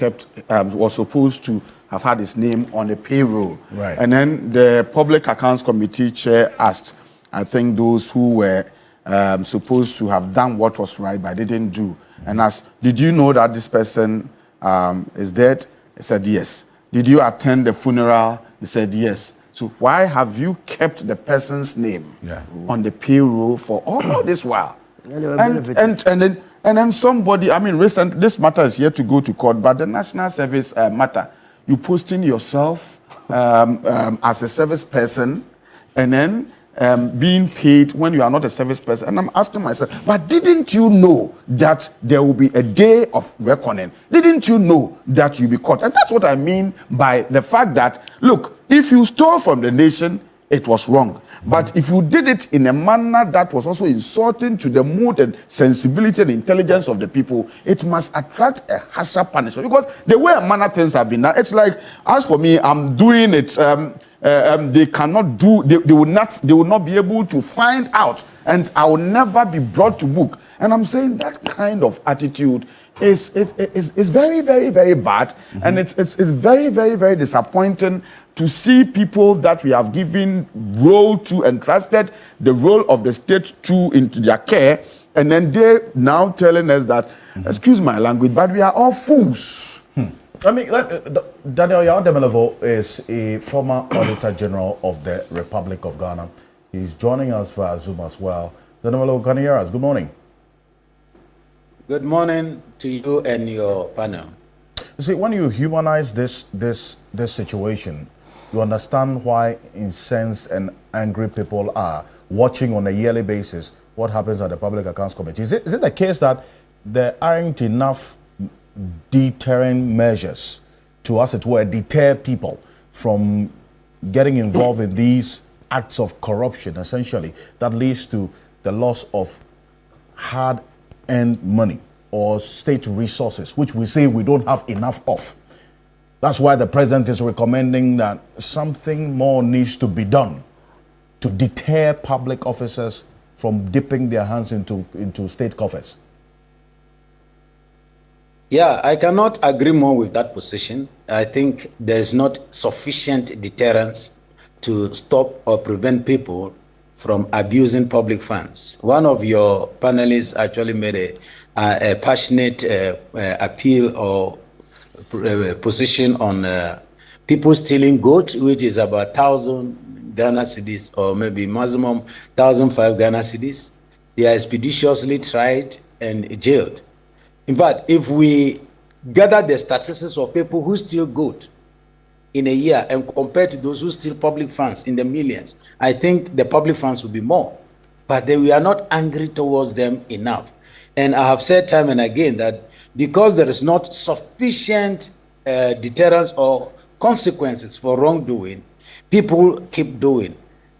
had his name on the payroll. Right. And then the Public Accounts Committee chair asked, I think, those who were supposed to have done what was right but didn't do, and asked, did you know that this person is dead? He said yes. Did you attend the funeral? He said yes. So why have you kept the person's name on the payroll for all this while? And then somebody, I mean, this matter is yet to go to court, but the national service matter, you posting yourself as a service person and then being paid when you are not a service person. And I'm asking myself, but didn't you know that there will be a day of reckoning? Didn't you know that you'll be caught? And that's what I mean by the fact that, look, if you stole from the nation, it was wrong. But if you did it in a manner that was also insulting to the mood and sensibility and intelligence of the people, it must attract a harsher punishment. Because the way a manner things have been done, it's like, as for me, I'm doing it. They cannot do. They will not be able to find out, and I will never be brought to book. And I'm saying that kind of attitude is very, very, very bad, and it's very, very, very disappointing to see people that we have given role to, entrusted the role of the state to into their care, and then they're now telling us that, excuse my language, but we are all fools. I mean, Daniel Yaw-Demelevo is a former Auditor General of the Republic of Ghana. He's joining us via Zoom as well. Demelevo, can you hear us? Good morning. Good morning to you and your panel. You see, when you humanize this situation, you understand why incensed and angry people are watching on a yearly basis what happens at the Public Accounts Committee. Is it the case that there aren't enough deterrent measures to, as it were, deter people from getting involved in these acts of corruption, essentially, that leads to the loss of hard-earned money or state resources, which we say we don't have enough of? That's why the president is recommending that something more needs to be done to deter public officers from dipping their hands into state coffers. Yeah, I cannot agree more with that position. I think there is not sufficient deterrence to stop or prevent people from abusing public funds. One of your panelists actually made a passionate appeal or position on people stealing goat, which is about 1,000 Ghana cedis or maybe maximum 1,005 Ghana cedis. They are expeditiously tried and jailed. In fact, if we gather the statistics of people who steal goat in a year and compare to those who steal public funds in the millions, I think the public funds will be more. But we are not angry towards them enough. And I have said time and again that because there is not sufficient deterrence or consequences for wrongdoing, people keep doing.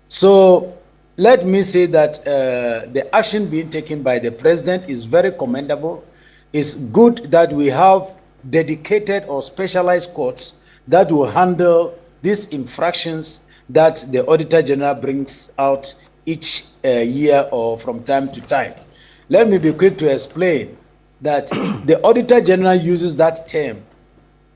So let me say that the action being taken by the president is very commendable. It's good that we have dedicated or specialized courts that will handle these infractions that the Auditor General brings out each year or from time to time. Let me be quick to explain that the Auditor General uses that term,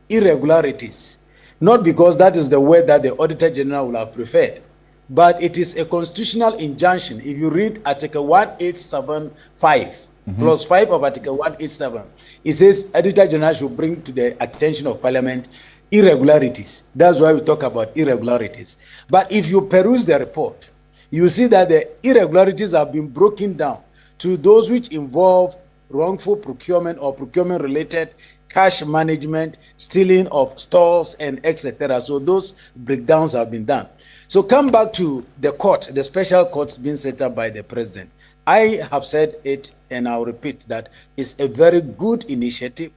irregularities, not because that is the word that the Auditor General would have preferred, but it is a constitutional injunction. If you read Article 1875, Clause 5 of Article 187, it says Auditor General should bring to the attention of Parliament irregularities. That's why we talk about irregularities. But if you peruse the report, you see that the irregularities have been broken down to those which involve wrongful procurement or procurement-related cash management, stealing of stores, and etc. So those breakdowns have been done. So come back to the court, the special courts being set up by the president. I have said it, and I'll repeat that it's a very good initiative,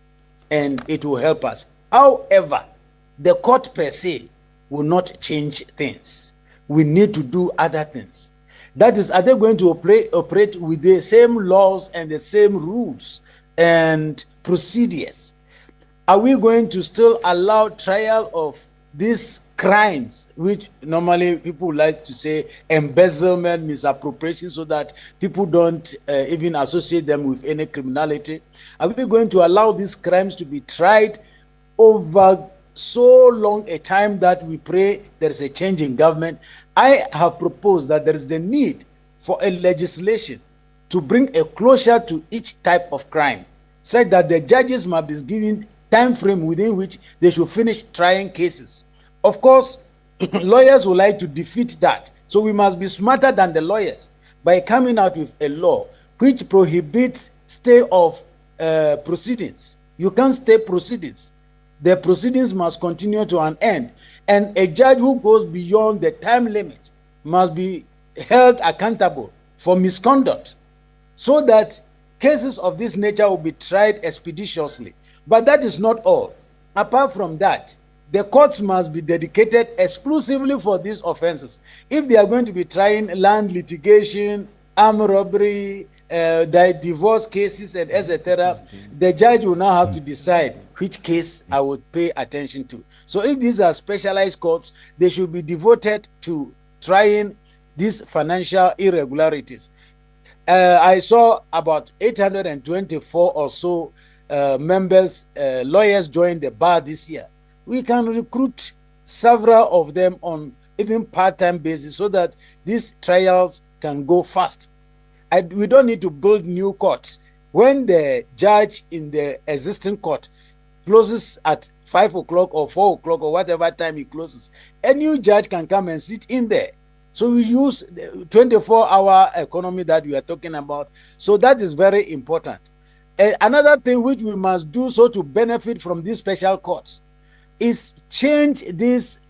and it will help us. However, the court per se will not change things. We need to do other things. That is, are they going to operate with the same laws and the same rules and procedures? Are we going to still allow trial of these crimes, which normally people like to say embezzlement, misappropriation, so that people don't even associate them with any criminality? Are we going to allow these crimes to be tried over so long a time that we pray there is a change in government? I have proposed that there is the need for a legislation to bring a closure to each type of crime, such that the judges must be given time frame within which they should finish trying cases. Of course, lawyers would like to defeat that. So we must be smarter than the lawyers by coming out with a law which prohibits stay of proceedings. You can't stay proceedings. The proceedings must continue to an end. And a judge who goes beyond the time limit must be held accountable for misconduct, so that cases of this nature will be tried expeditiously. But that is not all. Apart from that, The courts must be dedicated exclusively for these offenses. If they are going to be trying land litigation, armed robbery, divorce cases, and etc., the judge will now have to decide which case I would pay attention to. So if these are specialized courts, they should be devoted to trying these financial irregularities. I saw about 824 or so members, lawyers joined the bar this year. We can recruit several of them on even part-time basis so that these trials can go fast. We don't need to build new courts. When the judge in the existing court closes at 5 o'clock or 4 o'clock or whatever time he closes, a new judge can come and sit in there. So we use the 24-hour economy that we are talking about. So that is very important. Another thing which we must do so to benefit from these special courts is change this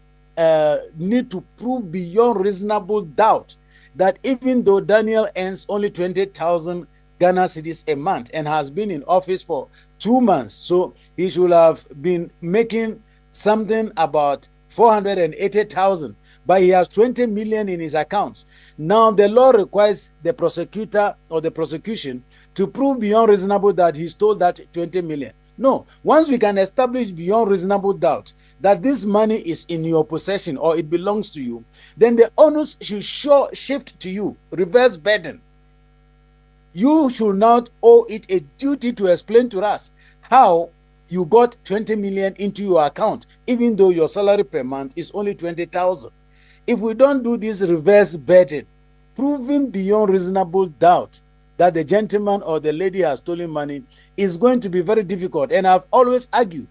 need to prove beyond reasonable doubt that even though Daniel earns only 20,000 Ghana cedis a month and has been in office for 2 months, so he should have been making something about 480,000, but he has 20 million in his accounts. Now the law requires the prosecutor or the prosecution to prove beyond reasonable doubt he stole that 20 million. No, once we can establish beyond reasonable doubt that this money is in your possession or it belongs to you, then the onus should shift to you, reverse burden. You should not owe it a duty to explain to us how you got 20 million into your account, even though your salary per month is only 20,000. If we don't do this reverse burden, proving beyond reasonable doubt that the gentleman or the lady has stolen money is going to be very difficult. And I've always argued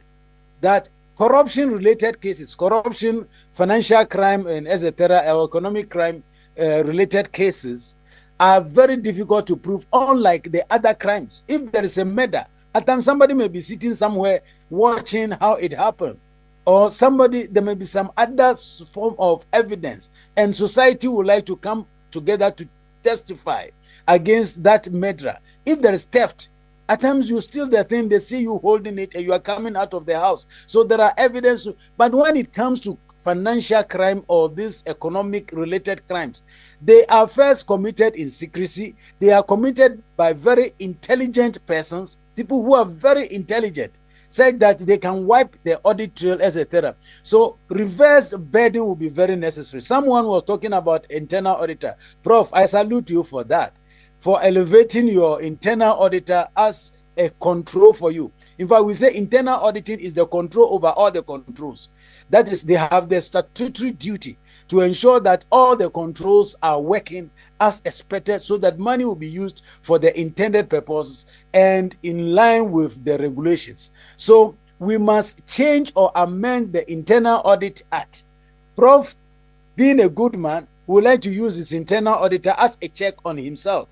that corruption-related cases, corruption, financial crime, and etc., or economic crime related cases are very difficult to prove, unlike the other crimes. If there is a murder, at times somebody may be sitting somewhere watching how it happened, or there may be some other form of evidence, and society would like to come together to testify against that murderer. If there is theft, at times you steal the thing, they see you holding it and you are coming out of the house. So there are evidence. But when it comes to financial crime or these economic related crimes, they are first committed in secrecy. They are committed by very intelligent persons, people who are very intelligent, said that they can wipe the audit trail, etc. So reverse burden will be very necessary. Someone was talking about internal auditor. Prof, I salute you for that, for elevating your internal auditor as a control for you. In fact, we say internal auditing is the control over all the controls. That is, they have the statutory duty to ensure that all the controls are working as expected so that money will be used for the intended purposes and in line with the regulations. So we must change or amend the Internal Audit Act. Prof, being a good man, would like to use his internal auditor as a check on himself.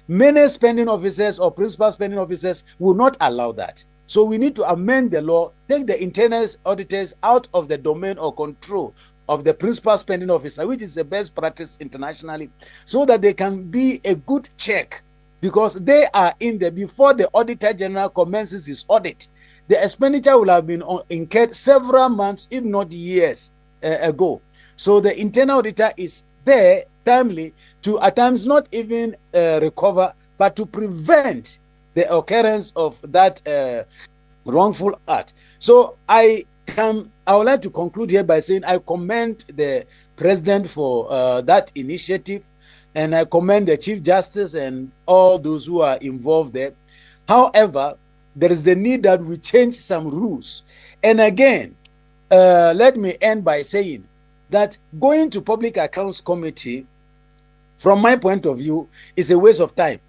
Many spending officers or principal spending officers will not allow that. So we need to amend the law, take the internal auditors out of the domain or control of the principal spending officer, which is the best practice internationally, so that they can be a good check, because they are in there before the Auditor General commences his audit. The expenditure will have been incurred several months, if not years ago. So the internal auditor is there timely to at times not even recover, but to prevent the occurrence of that wrongful act. So I would like to conclude here by saying I commend the president for that initiative, and I commend the Chief Justice and all those who are involved there. However, there is the need that we change some rules. And again, let me end by saying that going to Public Accounts Committee, from my point of view, is a waste of time,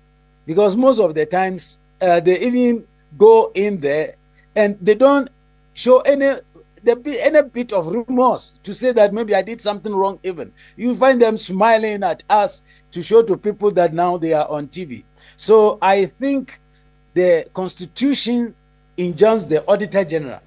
because most of the times they even go in there and they don't show any bit of remorse to say that maybe I did something wrong. Even you find them smiling at us to show to people that now they are on TV. So I think the Constitution enjoins the Auditor General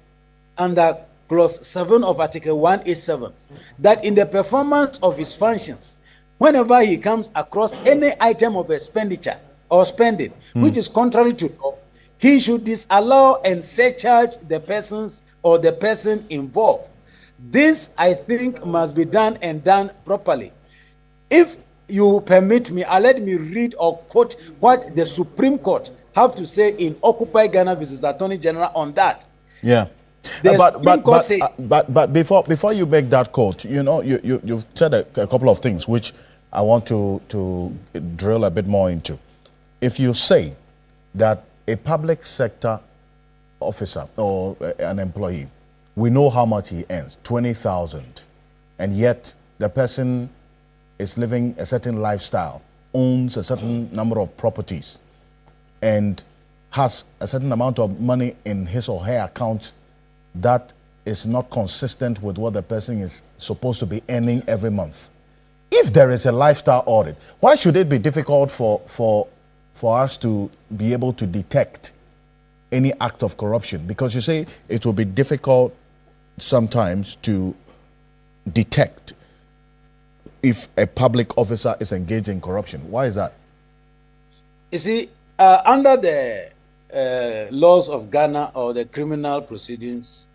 under Clause 7 of Article 187 that in the performance of his functions, whenever he comes across any item of expenditure or spending which is contrary to law, he should disallow and surcharge the persons or the person involved. This, I think, must be done and done properly. If you permit me, let me read or quote what the Supreme Court have to say in Occupy Ghana versus Attorney General on that. Yeah. But before you make that quote, you've said a couple of things which I want to drill a bit more into. If you say that a public sector officer or an employee, we know how much he earns, 20,000, and yet the person is living a certain lifestyle, owns a certain number of properties, and has a certain amount of money in his or her account that is not consistent with what the person is supposed to be earning every month. If there is a lifestyle audit, why should it be difficult for us to be able to detect any act of corruption? Because you say it will be difficult sometimes to detect if a public officer is engaged in corruption. Why is that? You see, under the laws of Ghana or the criminal proceedings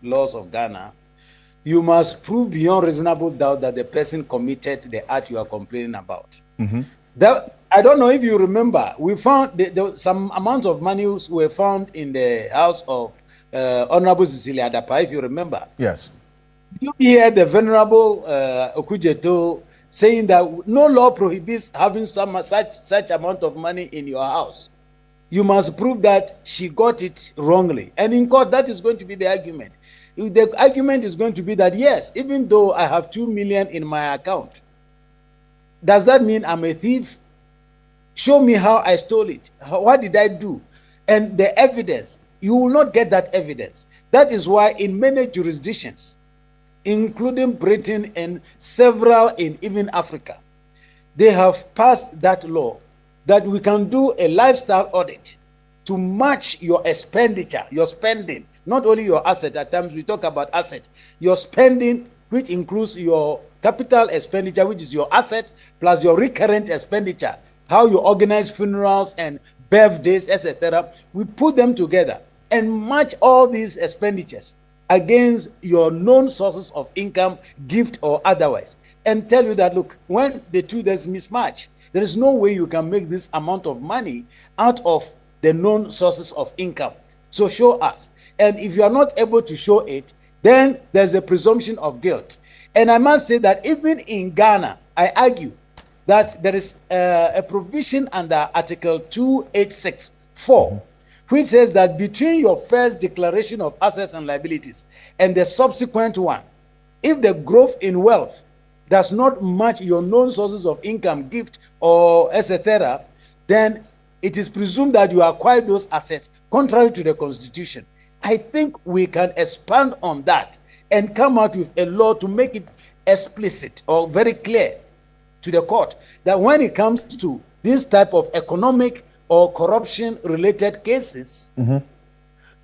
laws of Ghana, you must prove beyond reasonable doubt that the person committed the act you are complaining about. Mm-hmm. I don't know if you remember, we found some amounts of money were found in the house of Honorable Cecilia Adapa, if you remember. Yes. You hear the Venerable Okujeto saying that no law prohibits having such amount of money in your house. You must prove that she got it wrongly. And in court, that is going to be the argument. The argument is going to be that, yes, even though I have 2 million in my account, does that mean I'm a thief? Show me how I stole it. What did I do? And the evidence, you will not get that evidence. That is why in many jurisdictions, including Britain and several in even Africa, they have passed that law that we can do a lifestyle audit to match your expenditure, your spending, not only your asset. At times we talk about assets, your spending, which includes your capital expenditure, which is your asset, plus your recurrent expenditure, how you organize funerals and birthdays, etc. We put them together and match all these expenditures against your known sources of income, gift or otherwise, and tell you that, look, when the two there's mismatch, there is no way you can make this amount of money out of the known sources of income. So show us. And if you are not able to show it, then there's a presumption of guilt. And I must say that even in Ghana, I argue that there is a provision under Article 286(4), which says that between your first declaration of assets and liabilities and the subsequent one, if the growth in wealth does not match your known sources of income, gift, or etc., then it is presumed that you acquired those assets contrary to the Constitution. I think we can expand on that and come out with a law to make it explicit or very clear to the court that when it comes to this type of economic or corruption-related cases,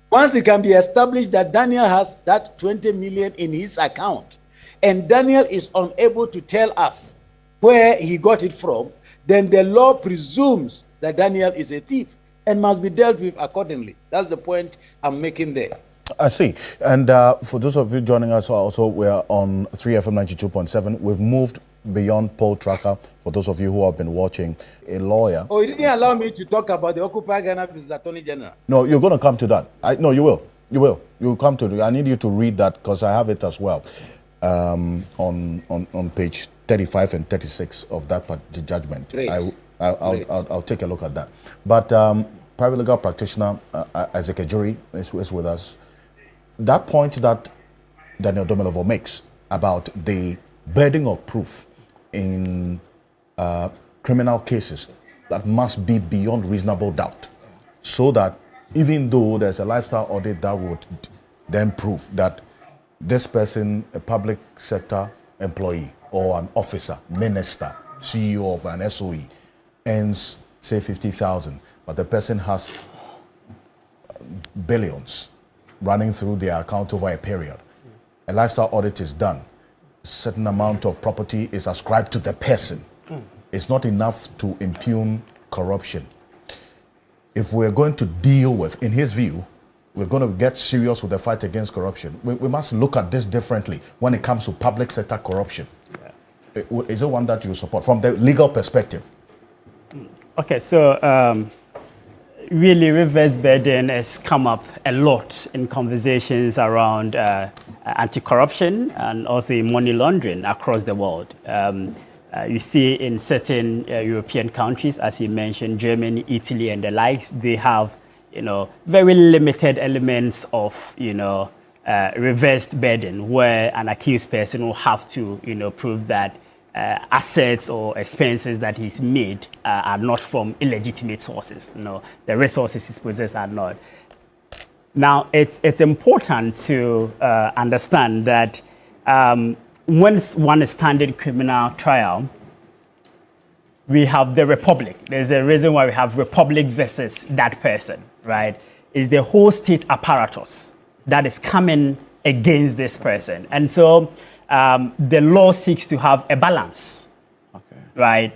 once it can be established that Daniel has that 20 million in his account, and Daniel is unable to tell us where he got it from, then the law presumes that Daniel is a thief and must be dealt with accordingly. That's the point I'm making there. I see. And for those of you joining us also, we're on 3FM 92.7. We've moved beyond poll tracker. For those of you who have been watching, a lawyer. Oh, you didn't allow me to talk about the Occupy Ghana versus Attorney General. No, you're going to come to that. No, you will. You will. You'll come to it. I need you to read that because I have it as well. On page 35 and 36 of that judgment. Great. I'll take a look at that. But private legal practitioner Isaac Ejuri is with us. That point that Daniel Domelovo makes about the burden of proof in criminal cases that must be beyond reasonable doubt, so that even though there's a lifestyle audit that would then prove that this person, a public sector employee or an officer, minister, CEO of an SOE, earns, say, 50,000, but the person has billions running through their account over a period. A lifestyle audit is done. A certain amount of property is ascribed to the person. It's not enough to impugn corruption. If we're going to deal with, in his view, we're going to get serious with the fight against corruption, we must look at this differently when it comes to public sector corruption. Yeah. Is it one that you support from the legal perspective? Okay, so really reverse burden has come up a lot in conversations around anti-corruption and also in money laundering across the world. You see in certain European countries, as you mentioned, Germany, Italy, and the likes, they have, very limited elements of, reversed burden, where an accused person will have to, prove that assets or expenses that he's made are not from illegitimate sources. The resources he's possessed are not. Now, it's important to understand that when one is standing criminal trial, we have the republic. There's a reason why we have republic versus that person, right? It's the whole state apparatus that is coming against this person. And so the law seeks to have a balance, right?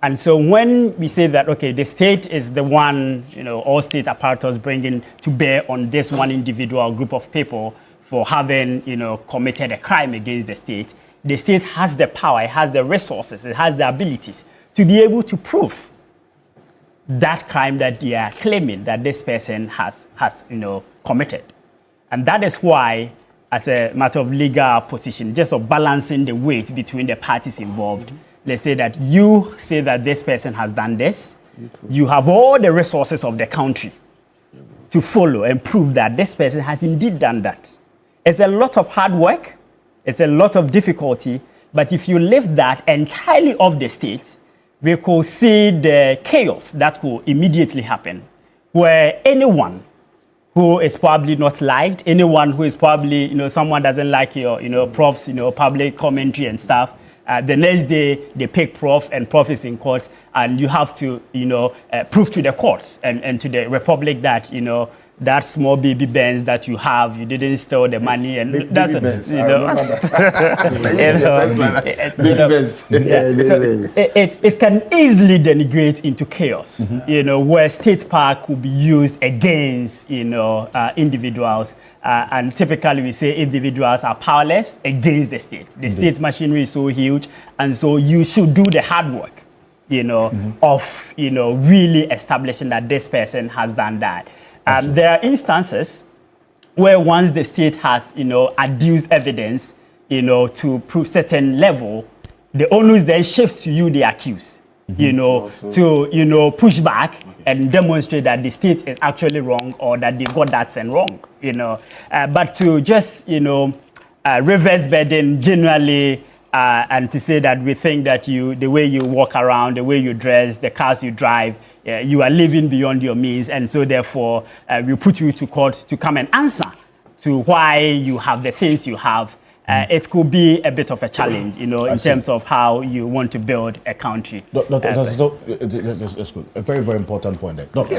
And so when we say that, okay, the state is the one, all state apparatus bringing to bear on this one individual group of people for having, committed a crime against the state has the power, it has the resources, it has the abilities to be able to prove that crime that they are claiming that this person has committed. And that is why, as a matter of legal position, just of balancing the weight between the parties involved, let's say that you say that this person has done this, you have all the resources of the country to follow and prove that this person has indeed done that. It's a lot of hard work, it's a lot of difficulty, but if you lift that entirely off the state, we could see the chaos that could immediately happen, where anyone who is probably not liked, anyone who is probably, someone doesn't like your, Prof's, public commentary and stuff, the next day they pick Prof and Prof is in court, and you have to, prove to the courts and to the republic that, that small baby Benz that you have, you didn't steal the money, and that's it can easily denigrate into chaos, where state power could be used against, individuals, and typically we say individuals are powerless against the state. The state machinery is so huge, and so you should do the hard work, of, really establishing that this person has done that. There are instances where once the state has, adduced evidence, to prove certain level, the onus then shifts to you, the accused, to, push back and demonstrate that the state is actually wrong or that they got that thing wrong, But to just, reverse burden generally, and to say that we think that the way you walk around, the way you dress, the cars you drive, you are living beyond your means, and so therefore we put you to court to come and answer to why you have the things you have. It could be a bit of a challenge, in terms of how you want to build a country. That's good. A very, very important point there. Look,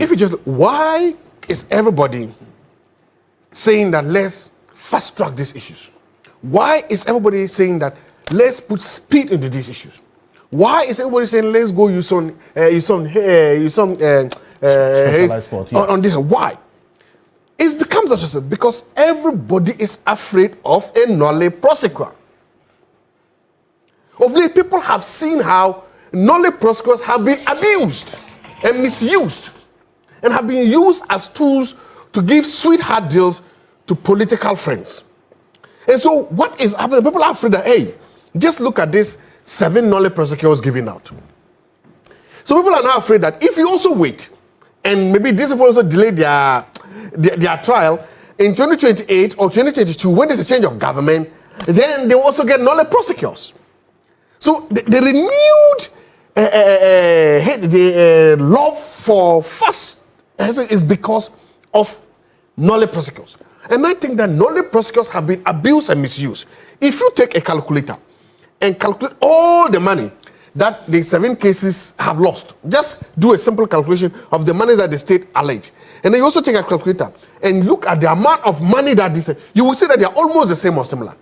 if you just why is everybody saying that let's fast track these issues? Why is everybody saying that let's put speed into these issues? Why is everybody saying let's go use some specialized court, yes, on this? Why? It becomes interesting because everybody is afraid of a nolle prosequa. Of late, people have seen how nolle prosequas have been abused and misused and have been used as tools to give sweetheart deals to political friends. And so what is happening? People are afraid that, hey, just look at this 7 nolle prosecutions given out. So people are now afraid that if you also wait, and maybe these people also delay their trial, in 2028 or 2022, when there's a change of government, then they will also get nolle prosecutions. So the renewed love for fast is because of nolle prosecutions. And I think that nolle prosecutions have been abused and misused. If you take a calculator and calculate all the money that the 7 cases have lost, just do a simple calculation of the money that the state alleged. And then you also take a calculator and look at the amount of money that this, you will see that they are almost the same or similar.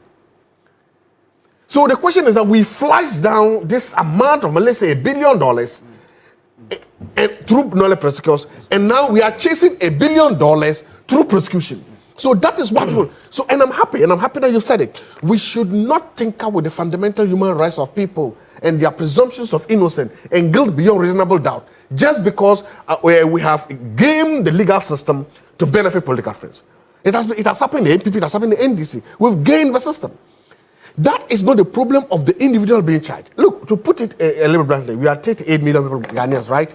So the question is that we flash down this amount of, let's say, $1 billion through nolle prosecutions, and now we are chasing $1 billion through prosecution. So that is what will. So, and I'm happy that you said it. We should not tinker with the fundamental human rights of people and their presumptions of innocence and guilt beyond reasonable doubt, just because we have gamed the legal system to benefit political friends. It has happened in the NPP, it has happened in the NDC. We've gained the system. That is not the problem of the individual being charged. Look, to put it a little bluntly, we are 38 million people Ghanaians, right?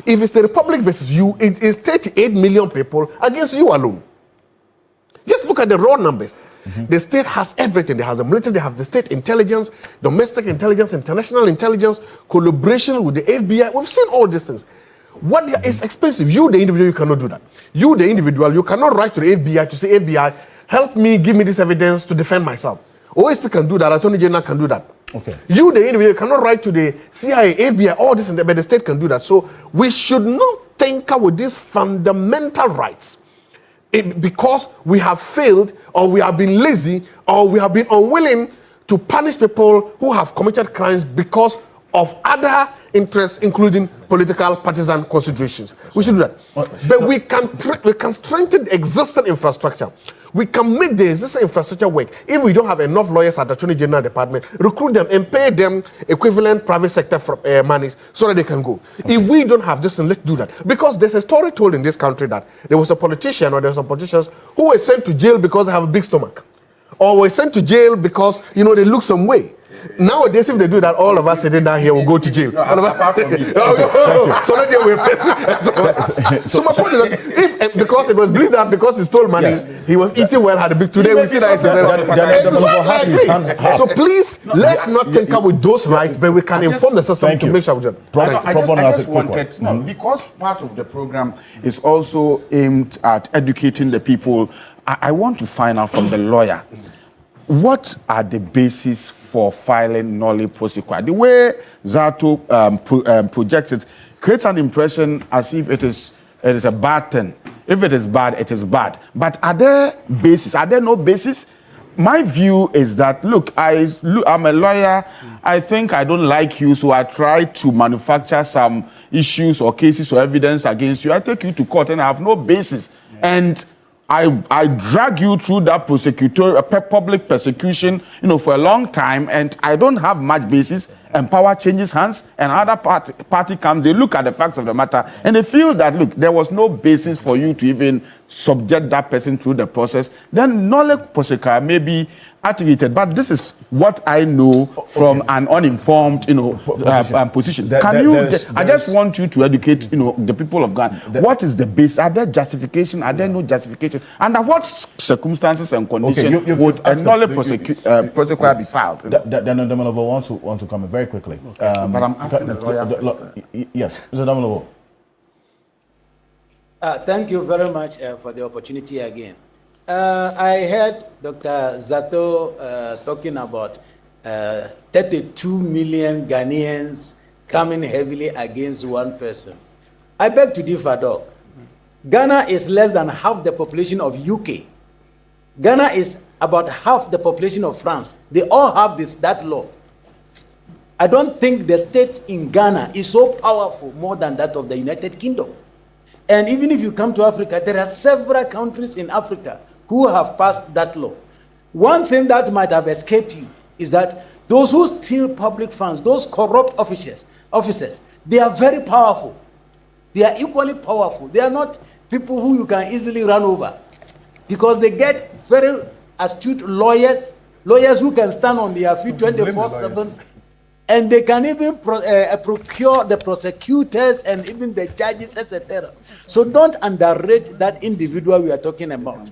If it's the Republic versus you, it is 38 million people against you alone. Just look at the raw numbers. The state has everything. They have the military, they have the state intelligence, domestic intelligence, international intelligence, collaboration with the FBI. We've seen all these things. What is expensive? You, the individual, you cannot do that. You, the individual, you cannot write to the FBI to say, FBI, help me, give me this evidence to defend myself. OSP can do that, Attorney General can do that. Okay. You, the individual, cannot write to the CIA, FBI, all this, and that, but the state can do that. So we should not tinker with these fundamental rights. Because we have failed, or we have been lazy, or we have been unwilling to punish people who have committed crimes because of other interests, including political partisan considerations. We should do that. But we can strengthen the existing infrastructure. We can make the existing infrastructure work. If we don't have enough lawyers at the Attorney General Department, recruit them and pay them equivalent private sector monies so that they can go. Okay. If we don't have this, then let's do that. Because there's a story told in this country that there was a politician, or there were some politicians who were sent to jail because they have a big stomach, or were sent to jail because, you know, they look some way. Nowadays, if they do that, all of us sitting down here will go to jail. So my point is that if, because it was believed that because he stole money, he was eating well, had a big, today we see that it's so please, let's not tinker with those rights, but we can inform the system to make sure we do. I just wanted, because part of the program is also aimed at educating the people, I want to find out from the lawyer, what are the basis for filing nolle prosequi? The way Zaato projects it creates an impression as if it is a bad thing. If it is bad, it is bad. But are there basis? Are there no basis? My view is that, look, I'm a lawyer. I think I don't like you, so I try to manufacture some issues or cases or evidence against you. I take you to court and I have no basis. And I drag you through that public persecution, for a long time, and I don't have much basis, and power changes hands, and another party comes, they look at the facts of the matter, and they feel that, look, there was no basis for you to even subject that person through the process, then nolle prosequi may be activated. But this is what I know from an uninformed, position. I just want you to educate, the people of Ghana. What is the basis? Are there justification? Are there no justification? Under what circumstances and conditions would a nolle prosequi be filed? Daniel Damalovo wants to comment very quickly. But I'm asking the lawyer. Yes, Mr. Damalovo. Thank you very much for the opportunity again. I heard Dr. Zaato talking about 32 million Ghanaians coming heavily against one person. I beg to differ, Doc. Ghana is less than half the population of UK. Ghana is about half the population of France. They all have that law. I don't think the state in Ghana is so powerful more than that of the United Kingdom. And even if you come to Africa, there are several countries in Africa who have passed that law. One thing that might have escaped you is that those who steal public funds, those corrupt officers, they are very powerful. They are equally powerful. They are not people who you can easily run over, because they get very astute lawyers who can stand on their feet 24/7. And they can even procure the prosecutors and even the judges, etc. So don't underrate that individual we are talking about.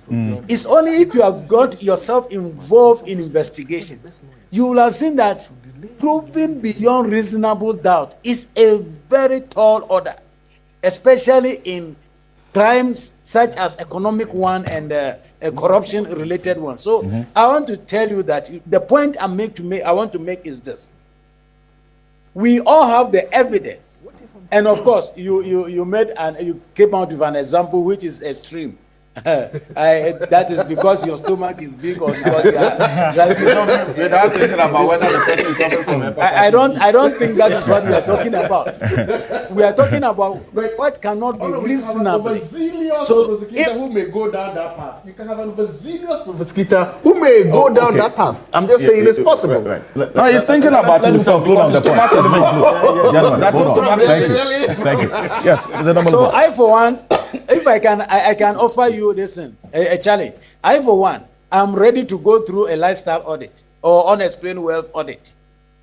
It's only if you have got yourself involved in investigations, you will have seen that proving beyond reasonable doubt is a very tall order, especially in crimes such as economic one and corruption-related one. So I want to tell you that the point I want to make is this. We all have the evidence, and of course, you came out with an example which is extreme. That is because your stomach is big or because you are driving. You're not thinking about whether the person is suffering from hepatitis. I don't think that is what we are talking about. We are talking about what cannot be reasonable. Overzealous So prosecutor who may go down that path. You can have an overzealous prosecutor who may go down that path. I'm just saying it's possible. Right. No, he's thinking about himself conclude on the point. Gentlemen, hold on. Thank you. Yes, so I, for one, if I can offer you this a challenge. I, for one, I'm ready to go through a lifestyle audit or unexplained wealth audit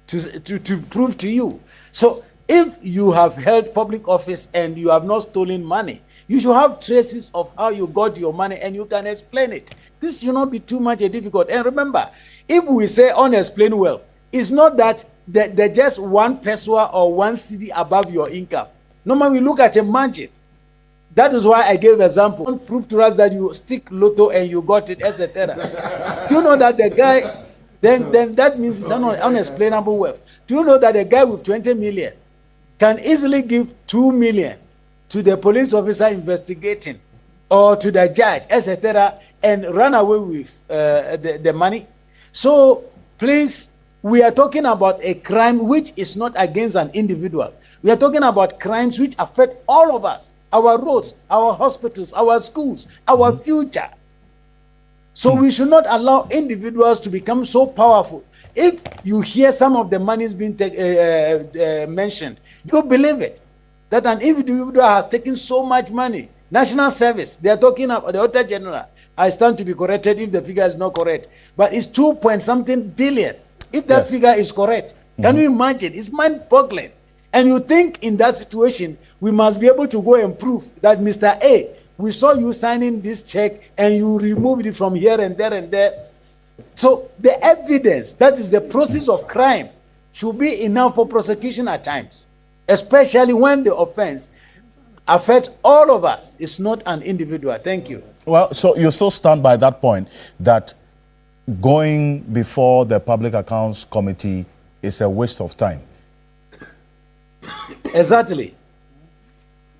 to prove to you. So if you have held public office and you have not stolen money, you should have traces of how you got your money and you can explain it. This should not be too much a difficult. And remember, if we say unexplained wealth, it's not that there's just one peswa or one cedi above your income. Normally, we look at a margin. That is why I gave example. Don't prove to us that you stick lotto and you got it, etc. You know that the guy, then that means it's unexplainable wealth. Do you know that a guy with 20 million can easily give 2 million to the police officer investigating or to the judge, etc., and run away with the money? So please, we are talking about a crime which is not against an individual. We are talking about crimes which affect all of us, our roads, our hospitals, our schools, our future. So we should not allow individuals to become so powerful. If you hear some of the monies being mentioned, you believe it, that an individual has taken so much money. National service, they are talking about the Auditor General. I stand to be corrected if the figure is not correct, but it's 2-point-something billion. If that figure is correct, can you imagine? It's mind-boggling. And you think in that situation, we must be able to go and prove that Mr. A, we saw you signing this check and you removed it from here and there and there. So the evidence, that is the process of crime, should be enough for prosecution at times, especially when the offense affects all of us. It's not an individual. Thank you. Well, so you still stand by that point that going before the Public Accounts Committee is a waste of time. Exactly.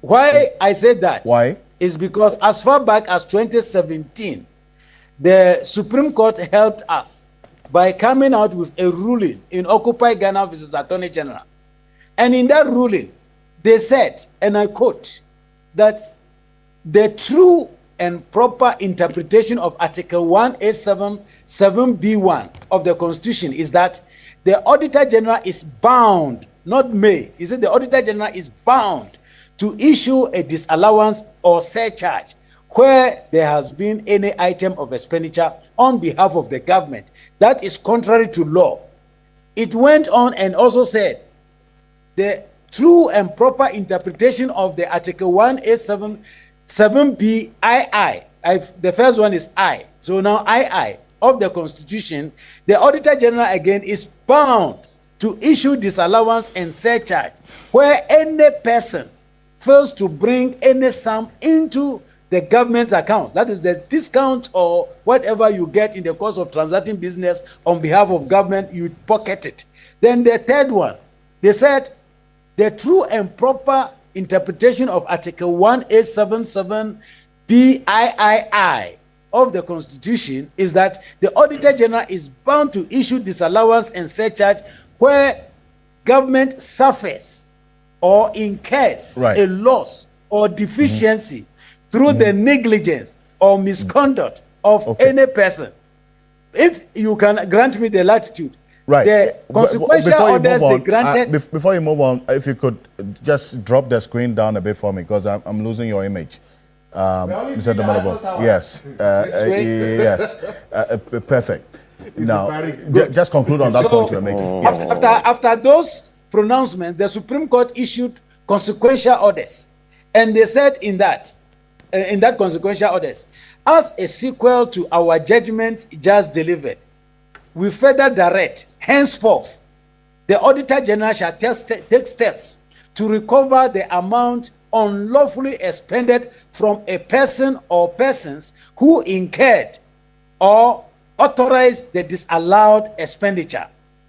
Why I said that? Why? Is because as far back as 2017, the Supreme Court helped us by coming out with a ruling in Occupy Ghana versus Attorney General. And in that ruling, they said, and I quote, that the true and proper interpretation of Article 187 7B1 of the Constitution is that the Auditor General is bound, not may. He said the Auditor General is bound to issue a disallowance or surcharge where there has been any item of expenditure on behalf of the government that is contrary to law. It went on and also said the true and proper interpretation of the Article 187 7B II, the first one is I, so now II of the Constitution, the Auditor General again is bound to issue disallowance and surcharge where any person fails to bring any sum into the government's accounts. That is the discount or whatever you get in the course of transacting business on behalf of government, you pocket it. Then the third one, they said the true and proper interpretation of Article 1877 BIII of the Constitution is that the Auditor General is bound to issue disallowance and surcharge where government suffers or incurs a loss or deficiency through the negligence or misconduct of any person. If you can grant me the latitude, the consequential orders they granted. Before you move on, if you could just drop the screen down a bit for me because I'm losing your image. Mr. Domingo. Yes. Yes. Perfect. Now, just conclude on that point you're making. After those pronouncements, the Supreme Court issued consequential orders. And they said in that consequential orders, as a sequel to our judgment just delivered, we further direct, henceforth, the Auditor General shall take steps to recover the amount unlawfully expended from a person or persons who incurred or authorized the disallowed expenditure.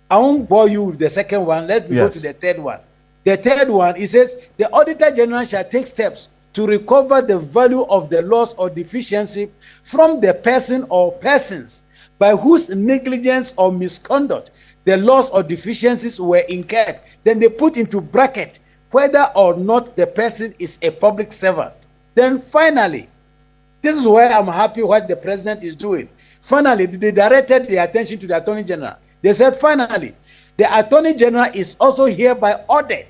I won't bore you with the second one. Let me go to the third one. The third one, it says, the Auditor General shall take steps to recover the value of the loss or deficiency from the person or persons by whose negligence or misconduct the loss or deficiencies were incurred. Then they put into bracket whether or not the person is a public servant. Then finally, this is where I'm happy what the president is doing. Finally, they directed the attention to the Attorney General. They said, finally, the Attorney General is also hereby ordered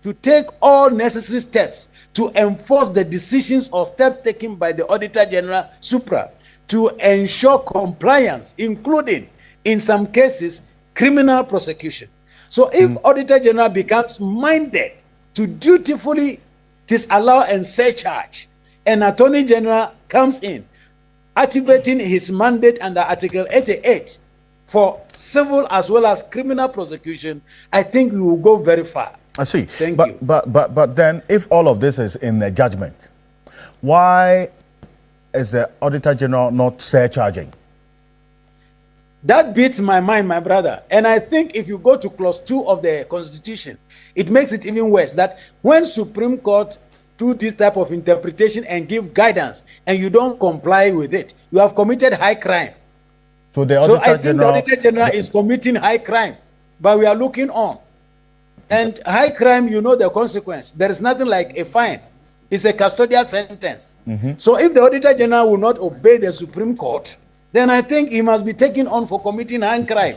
to take all necessary steps to enforce the decisions or steps taken by the Auditor General Supra to ensure compliance, including, in some cases, criminal prosecution. So if Auditor General becomes minded to dutifully disallow and surcharge, an Attorney General comes in, activating his mandate under Article 88 for civil as well as criminal prosecution, I think we will go very far. I see. Thank you. But then, if all of this is in the judgment, why is the Auditor General not surcharging? That beats my mind, my brother. And I think if you go to clause 2 of the Constitution, it makes it even worse that when Supreme Court do this type of interpretation and give guidance and you don't comply with it, you have committed high crime. So the So I think the Auditor General is committing high crime, but we are looking on. And high crime, you know the consequence. There is nothing like a fine. It's a custodial sentence. So if the Auditor General will not obey the Supreme Court, then I think he must be taken on for committing high crime.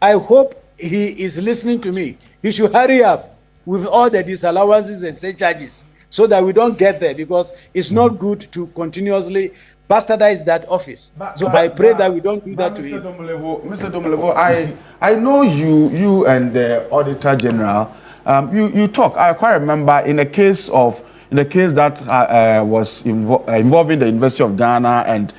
I hope he is listening to me. He should hurry up with all the disallowances and surcharges so that we don't get there, because it's not good to continuously bastardize that office. So I pray that we don't do that to him. Mr. Domolevo, I know you and the Auditor General, you talk. I quite remember in the case that was involving the University of Ghana, and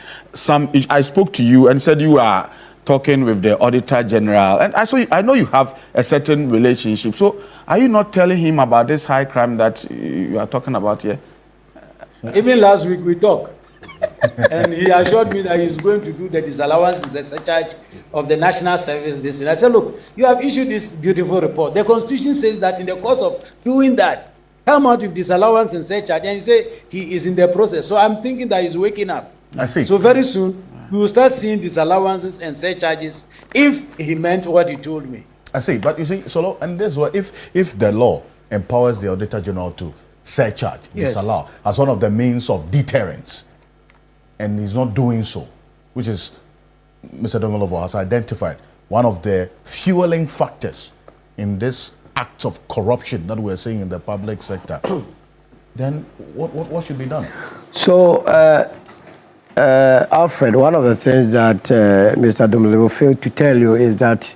I spoke to you and said you are talking with the Auditor General, and I know you have a certain relationship. So are you not telling him about this high crime that you are talking about here? Even last week we talked. And he assured me that he's going to do the disallowances and surcharge of the national service. This, and I said, look, you have issued this beautiful report. The Constitution says that in the course of doing that, come out with disallowance and surcharge. And he said he is in the process. So I'm thinking that he's waking up. I see. So very soon we will start seeing disallowances and surcharges if he meant what he told me. I see. But you see, Solo, and this is what if the law empowers the Auditor General to surcharge, disallow, as one of the means of deterrence, and he's not doing so, which is, Mr. Domolevo has identified, one of the fueling factors in this acts of corruption that we're seeing in the public sector, then what should be done? So, Alfred, one of the things that Mr. Domolevo failed to tell you is that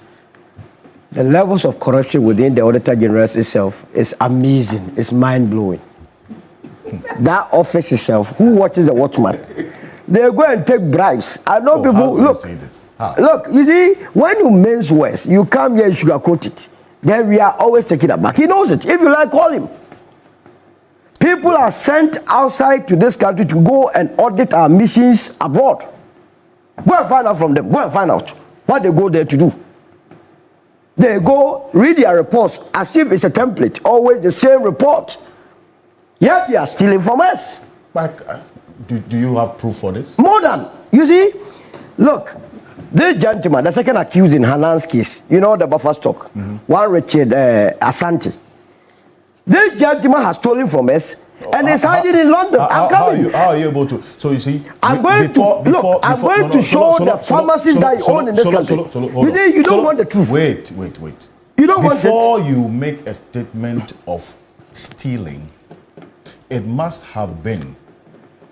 the levels of corruption within the Auditor General itself is amazing. It's mind-blowing. That office itself, who watches the watchman? They go and take bribes. I know people, look, you see, when you mince words, you come here and sugarcoat it. Then we are always taking it back. He knows it. If you like, call him. People are sent outside to this country to go and audit our missions abroad. Go and find out from them. Go and find out what they go there to do. They go read their reports as if it's a template, always the same report. Yet they are stealing from us. But do you have proof for this? More than. You see, look, this gentleman, the second accused in Hanan's case, you know the buffer stock, one Richard Asante. This gentleman has stolen from us and is hiding in London. How are you able to? So you see, I'm going to show the pharmacies that you own in this country. You see, you don't want the truth. Wait. You don't want it. Before you make a statement of stealing, it must have been,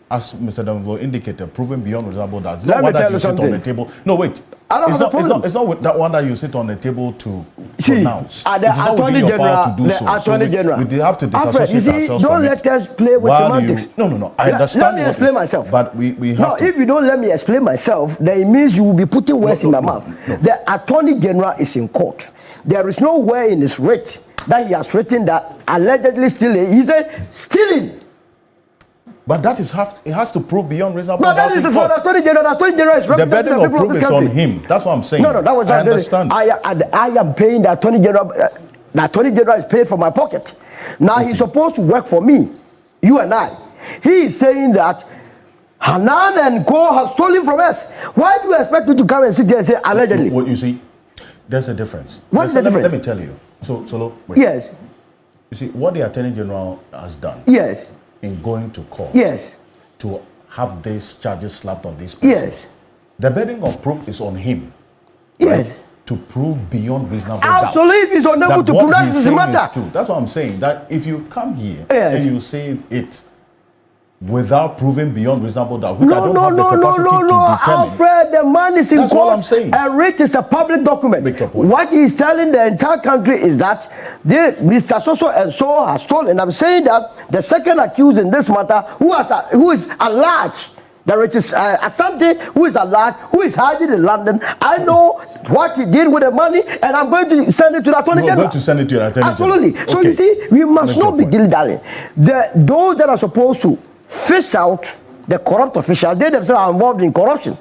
as Mr. Domolevo indicated, proven beyond reasonable doubt. It's not one that you sit on the table. No, wait. It's not that one that you sit on the table to pronounce. The Attorney General, the Attorney General. We have to disassociate ourselves don't from let us play with semantics. No. I understand. Let me explain myself. But we have to. If you don't let me explain myself, then it means you will be putting words in my mouth. No. The Attorney General is in court. There is nowhere in his writ that he has written that allegedly stealing. He said stealing. But that it has to prove beyond reasonable doubt. But that is for the Attorney General. The Attorney General is representing the burden of proof is on him. That's what I'm saying. No, that was not. I understand. I am paying the Attorney General. The Attorney General is paid from my pocket. Now he's supposed to work for me, you and I. he is saying that Hanan and Co have stolen from us. Why do you expect me to come and sit there and say allegedly? What you see, there's a difference. What is the difference? Let me tell you. So wait. Yes. You see, what the Attorney General has done. Yes. In going to court. Yes. To have these charges slapped on these persons. Yes. The burden of proof is on him. Yes. Right? To prove beyond reasonable doubt. Absolutely, if he's unable to prove that, it's a matter. That's what I'm saying. That if you come here yes. and you say it without proving beyond reasonable doubt, which I don't have the capacity to determine. Alfred, the man is in court. That's all I'm saying. A writ is a public document. Make your point. What he's telling the entire country is that Mr. So and so has stolen. I'm saying that the second accused in this matter, who is alleged, that it is Asante, who is alleged, who is hiding in London. I know what he did with the money, and I'm going to send it to the Attorney General. You're going to send it to the Attorney General. Absolutely. So you see, we must not be dilly-dallying. Those that are supposed to fish out the corrupt officials, they themselves are involved in corruption.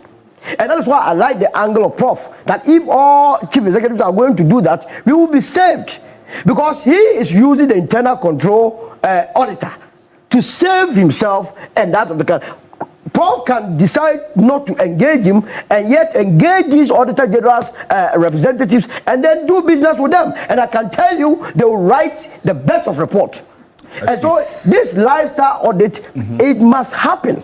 And that is why I like the angle of Prof, that if all chief executives are going to do that, we will be saved. Because he is using the internal control auditor to save himself and that of the country. Prof can decide not to engage him and yet engage these auditor generals representatives and then do business with them. And I can tell you, they will write the best of reports. And so this lifestyle audit, it must happen.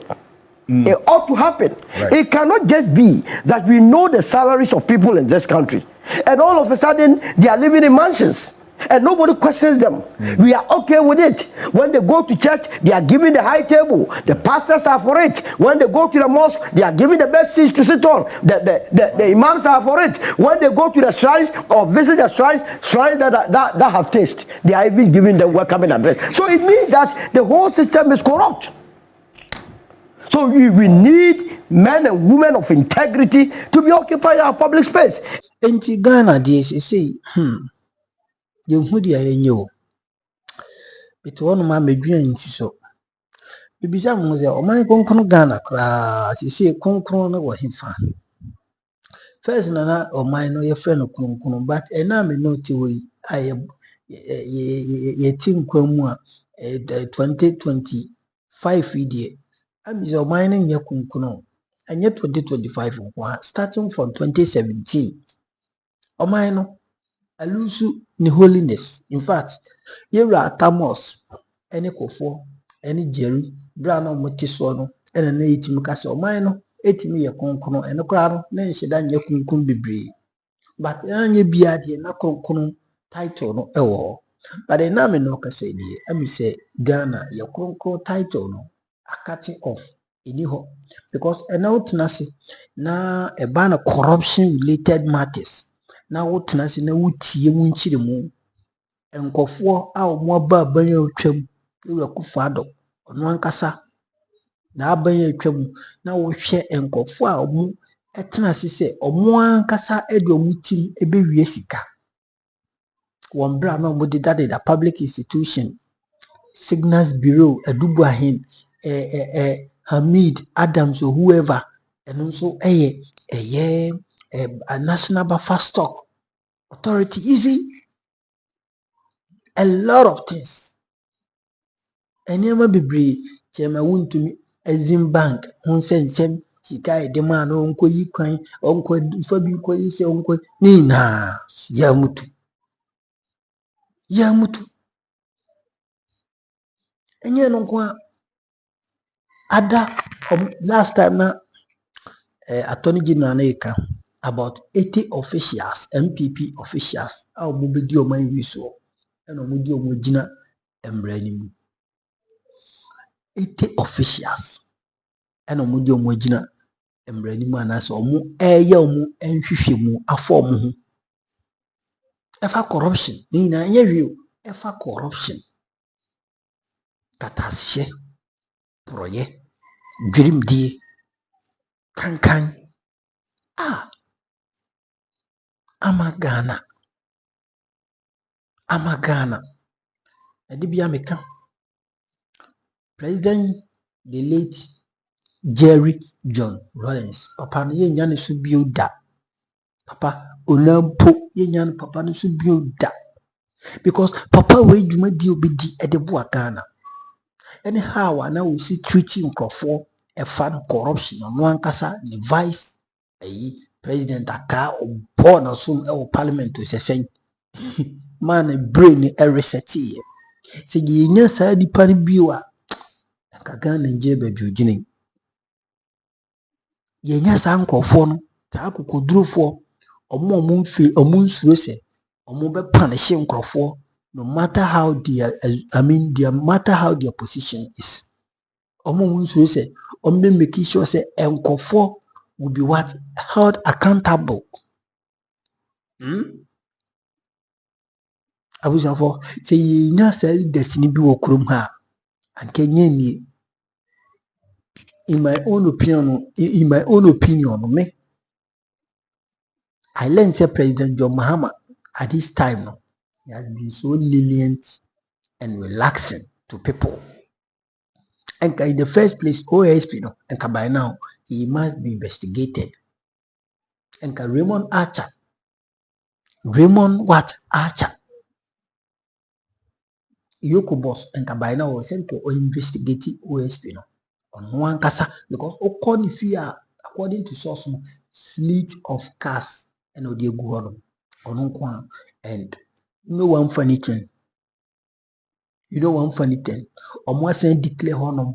It ought to happen. Right. It cannot just be that we know the salaries of people in this country and all of a sudden they are living in mansions and nobody questions them. We are okay with it. When they go to church, they are giving the high table. The pastors are for it. When they go to the mosque, they are giving the best seats to sit on. The imams are for it. When they go to the shrines or visit the shrines that have taste, they are even giving them welcoming address. So it means that the whole system is corrupt. So we need men and women of integrity to be occupying our public space. In Ghana, DSC, you would you it one man may dream so. You be some was a man concron Ghana crass, you see a concron or him fan. First, Nana or mine or your friend of Concron, but a name no way. I am ye think 2025 idiot. I'm your mining your Concron, and yet 2025 starting from 2017. O mine. Owusu ni holiness. In fact, yewra Tamos, any kofo, any Jerry, brown or motisono, and an 80 mukase or mino, 80 me a concono, and a crown, then she done your kunkun be. But any beard ye na concono title no ewo. But a name no case, I may say Ghana, your conco title no, a cutting off iniho. Because an out nasi na a ban of corruption related matters. Na wotena se na wotie mu nchire mu enkofo a omo aba abanya otwam ewura kufado ono ankasa na abanya atwam na wo hwe enkofo a omo etena se se omo ankasa ede omo tim ebewie sika won bra na omo didade da public institution signals bureau adubu ahin Hamid Adams or whoever and also a national buffer stock authority easy a lot of things and you may be chema won to me Exim Bank won sensem sika e de man onko yi kwan onko fa bi ko yi se onko ni na ya mutu enye no kwa ada last time na Attorney General na about 80 officials, NPP officials, our mobile my wiso, and a mudio mujina embranimu. 80 officials, and a mudio mujina embranimu, and as omu yamu and fishimu a form. Efa corruption, Nina, you, Efa corruption. Katashe, proye, dream di, kankan. Amagana. Adibia meka. President the late Jerry John Rawlings. Papa no ye nyane so bioda. Papa onampo ye nyane papa no so bioda. Because papa we dwuma di obedi edebo Ghana. anyhow ana we see treating nkrofo e fan corruption no ankasa ni vice president aka obo na so e wo parliament o sesen man brain e reset ye se yenya saa nipa no bio a kaga Nigeria badwogine yenya saa nkrofo no ta akokodurofo omo mfi omo nsuro se omo be punish nkrofo no matter how their their matter how their position is. Omo nsuro se omo make sure say nkrofo will be what held accountable. Abusafo say yenya saa destiny bi wo krom ha anka nye in my own opinion me I learned say President John Mahama at this time no, he has been so lenient and relaxing to people. And in the first place, OSP no, and by now he must be investigated. And Raymond Archer, Yoko boss, and by now was sent to investigate OSP no on one kasa because according to source no, fleet of cars and Odi Guano on and no one funny thing. You know one funny thing. Almost saying declare honor.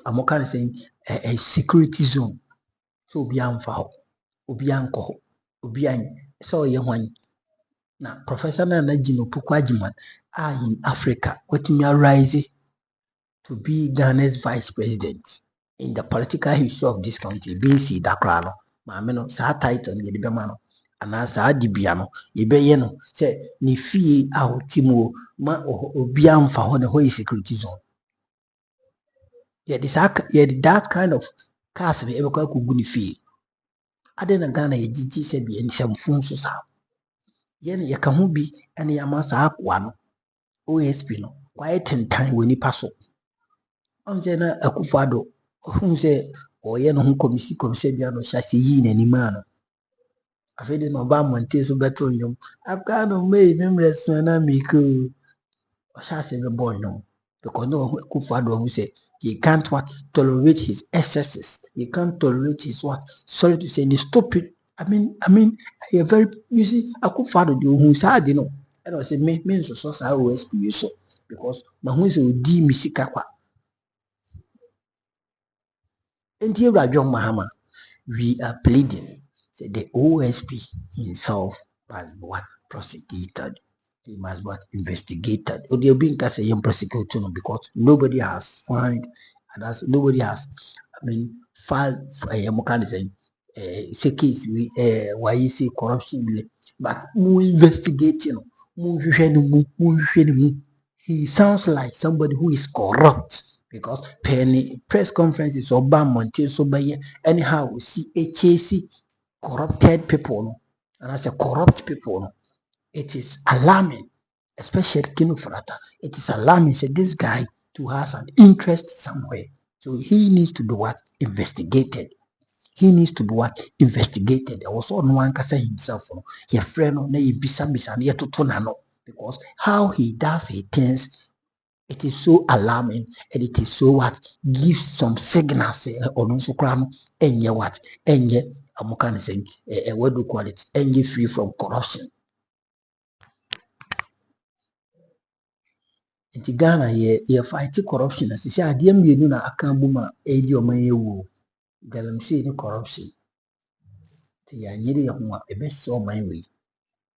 I'm kind of saying a security zone. So Obian Fao, Obian Ko, Obian. So one now Professor Nanajino Pukwajiman are in Africa. What me rise to be Ghana's vice president in the political history of this country. BC Dakrano, Mameno, Sa title the Bemano. Anasa adibia no yebeye no se ne fie a otimo ma obia mfa ho ne ho security zone that kind of cars be ebekwa kugu ne fie ade na Ghana ye gigi se bi ensamfun so sa ye ne ye ka ho bi ene ya ma sa akwa no OSP no quiet tentan woni paso on je na akufado ohun se oye no ho komisi bia no hya se yi nani ma no afede no ba monte so beto nyom afgano me memreso na miko o sha se be boy no because no Akufo-Addo who say he can't tolerate his excesses, he can't tolerate his sorry to say the stupid. I mean a very you see Akufo-Addo who said no and I say me so OSP so because my who say di misika kwa enti John Mahama we are pleading say the OSP himself must be prosecuted. He must be investigated. They'll be prosecuted because nobody has found and nobody has filed say case why you say corruption but more investigating he sounds like somebody who is corrupt because penny press conferences or Monte so by anyhow we see HAC corrupted people and as a corrupt people it is alarming, especially Kino Frata. It is alarming. Say this guy to has an interest somewhere, so he needs to be investigated. He needs to be investigated. There was no one can say himself. Your friend no bisa no because how he does his things. It is so alarming and it is so gives some signals on so cram and I'm kind of saying what do you call it? And free from corruption. Nti Ghana ye fight corruption as say ade mmienu na aka buma edi oman yewu galamsey ni corruption ti ya nyiri ye ho a ebese oman we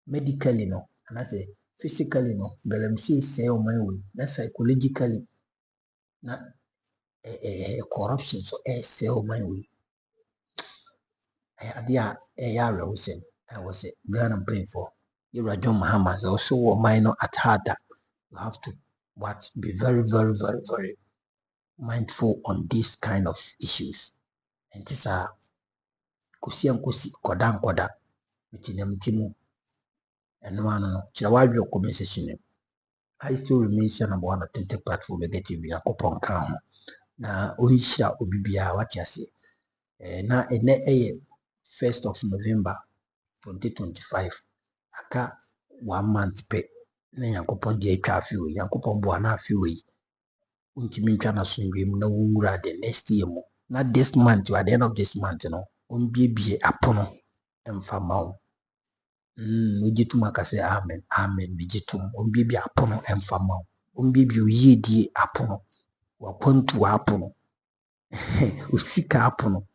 medically no and say physically no galamsey say oman we na psychologically na corruption so say oman we ade a ya rawusem I was say Ghana praying for you John Mahama also oman no at heart you have to be very very very very mindful on this kind of issues. And this are kusi koda mitinamu and one chawaju comment section. I still remain number one authentic platform negative ya coupon count. Na oisha obibia what you say. Na ene 1st of November 2025. Aka 1 month pe na yankopon di atwa afiwe yankopon bo na afiwe untimi ntwa na sundwem na wura the next year mo. Not this month, at the end of this month, you know, umbie apono emfamao. Ujitum akase amen, amen, bijitum, umbie apono emfamao. Umbie uyidi apono, wapontu apono, usika apono,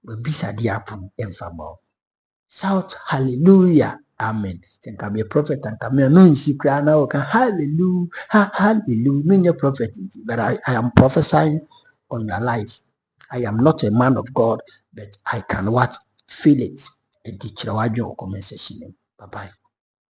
ubisa di apono emfamao. Shout hallelujah, amen. Then can be a prophet and come here, no in secret now, can hallelujah, hallelujah, mean your prophet, but I am prophesying on your life. I am not a man of God, but I can what? Feel it. And teach your comment section. Bye bye.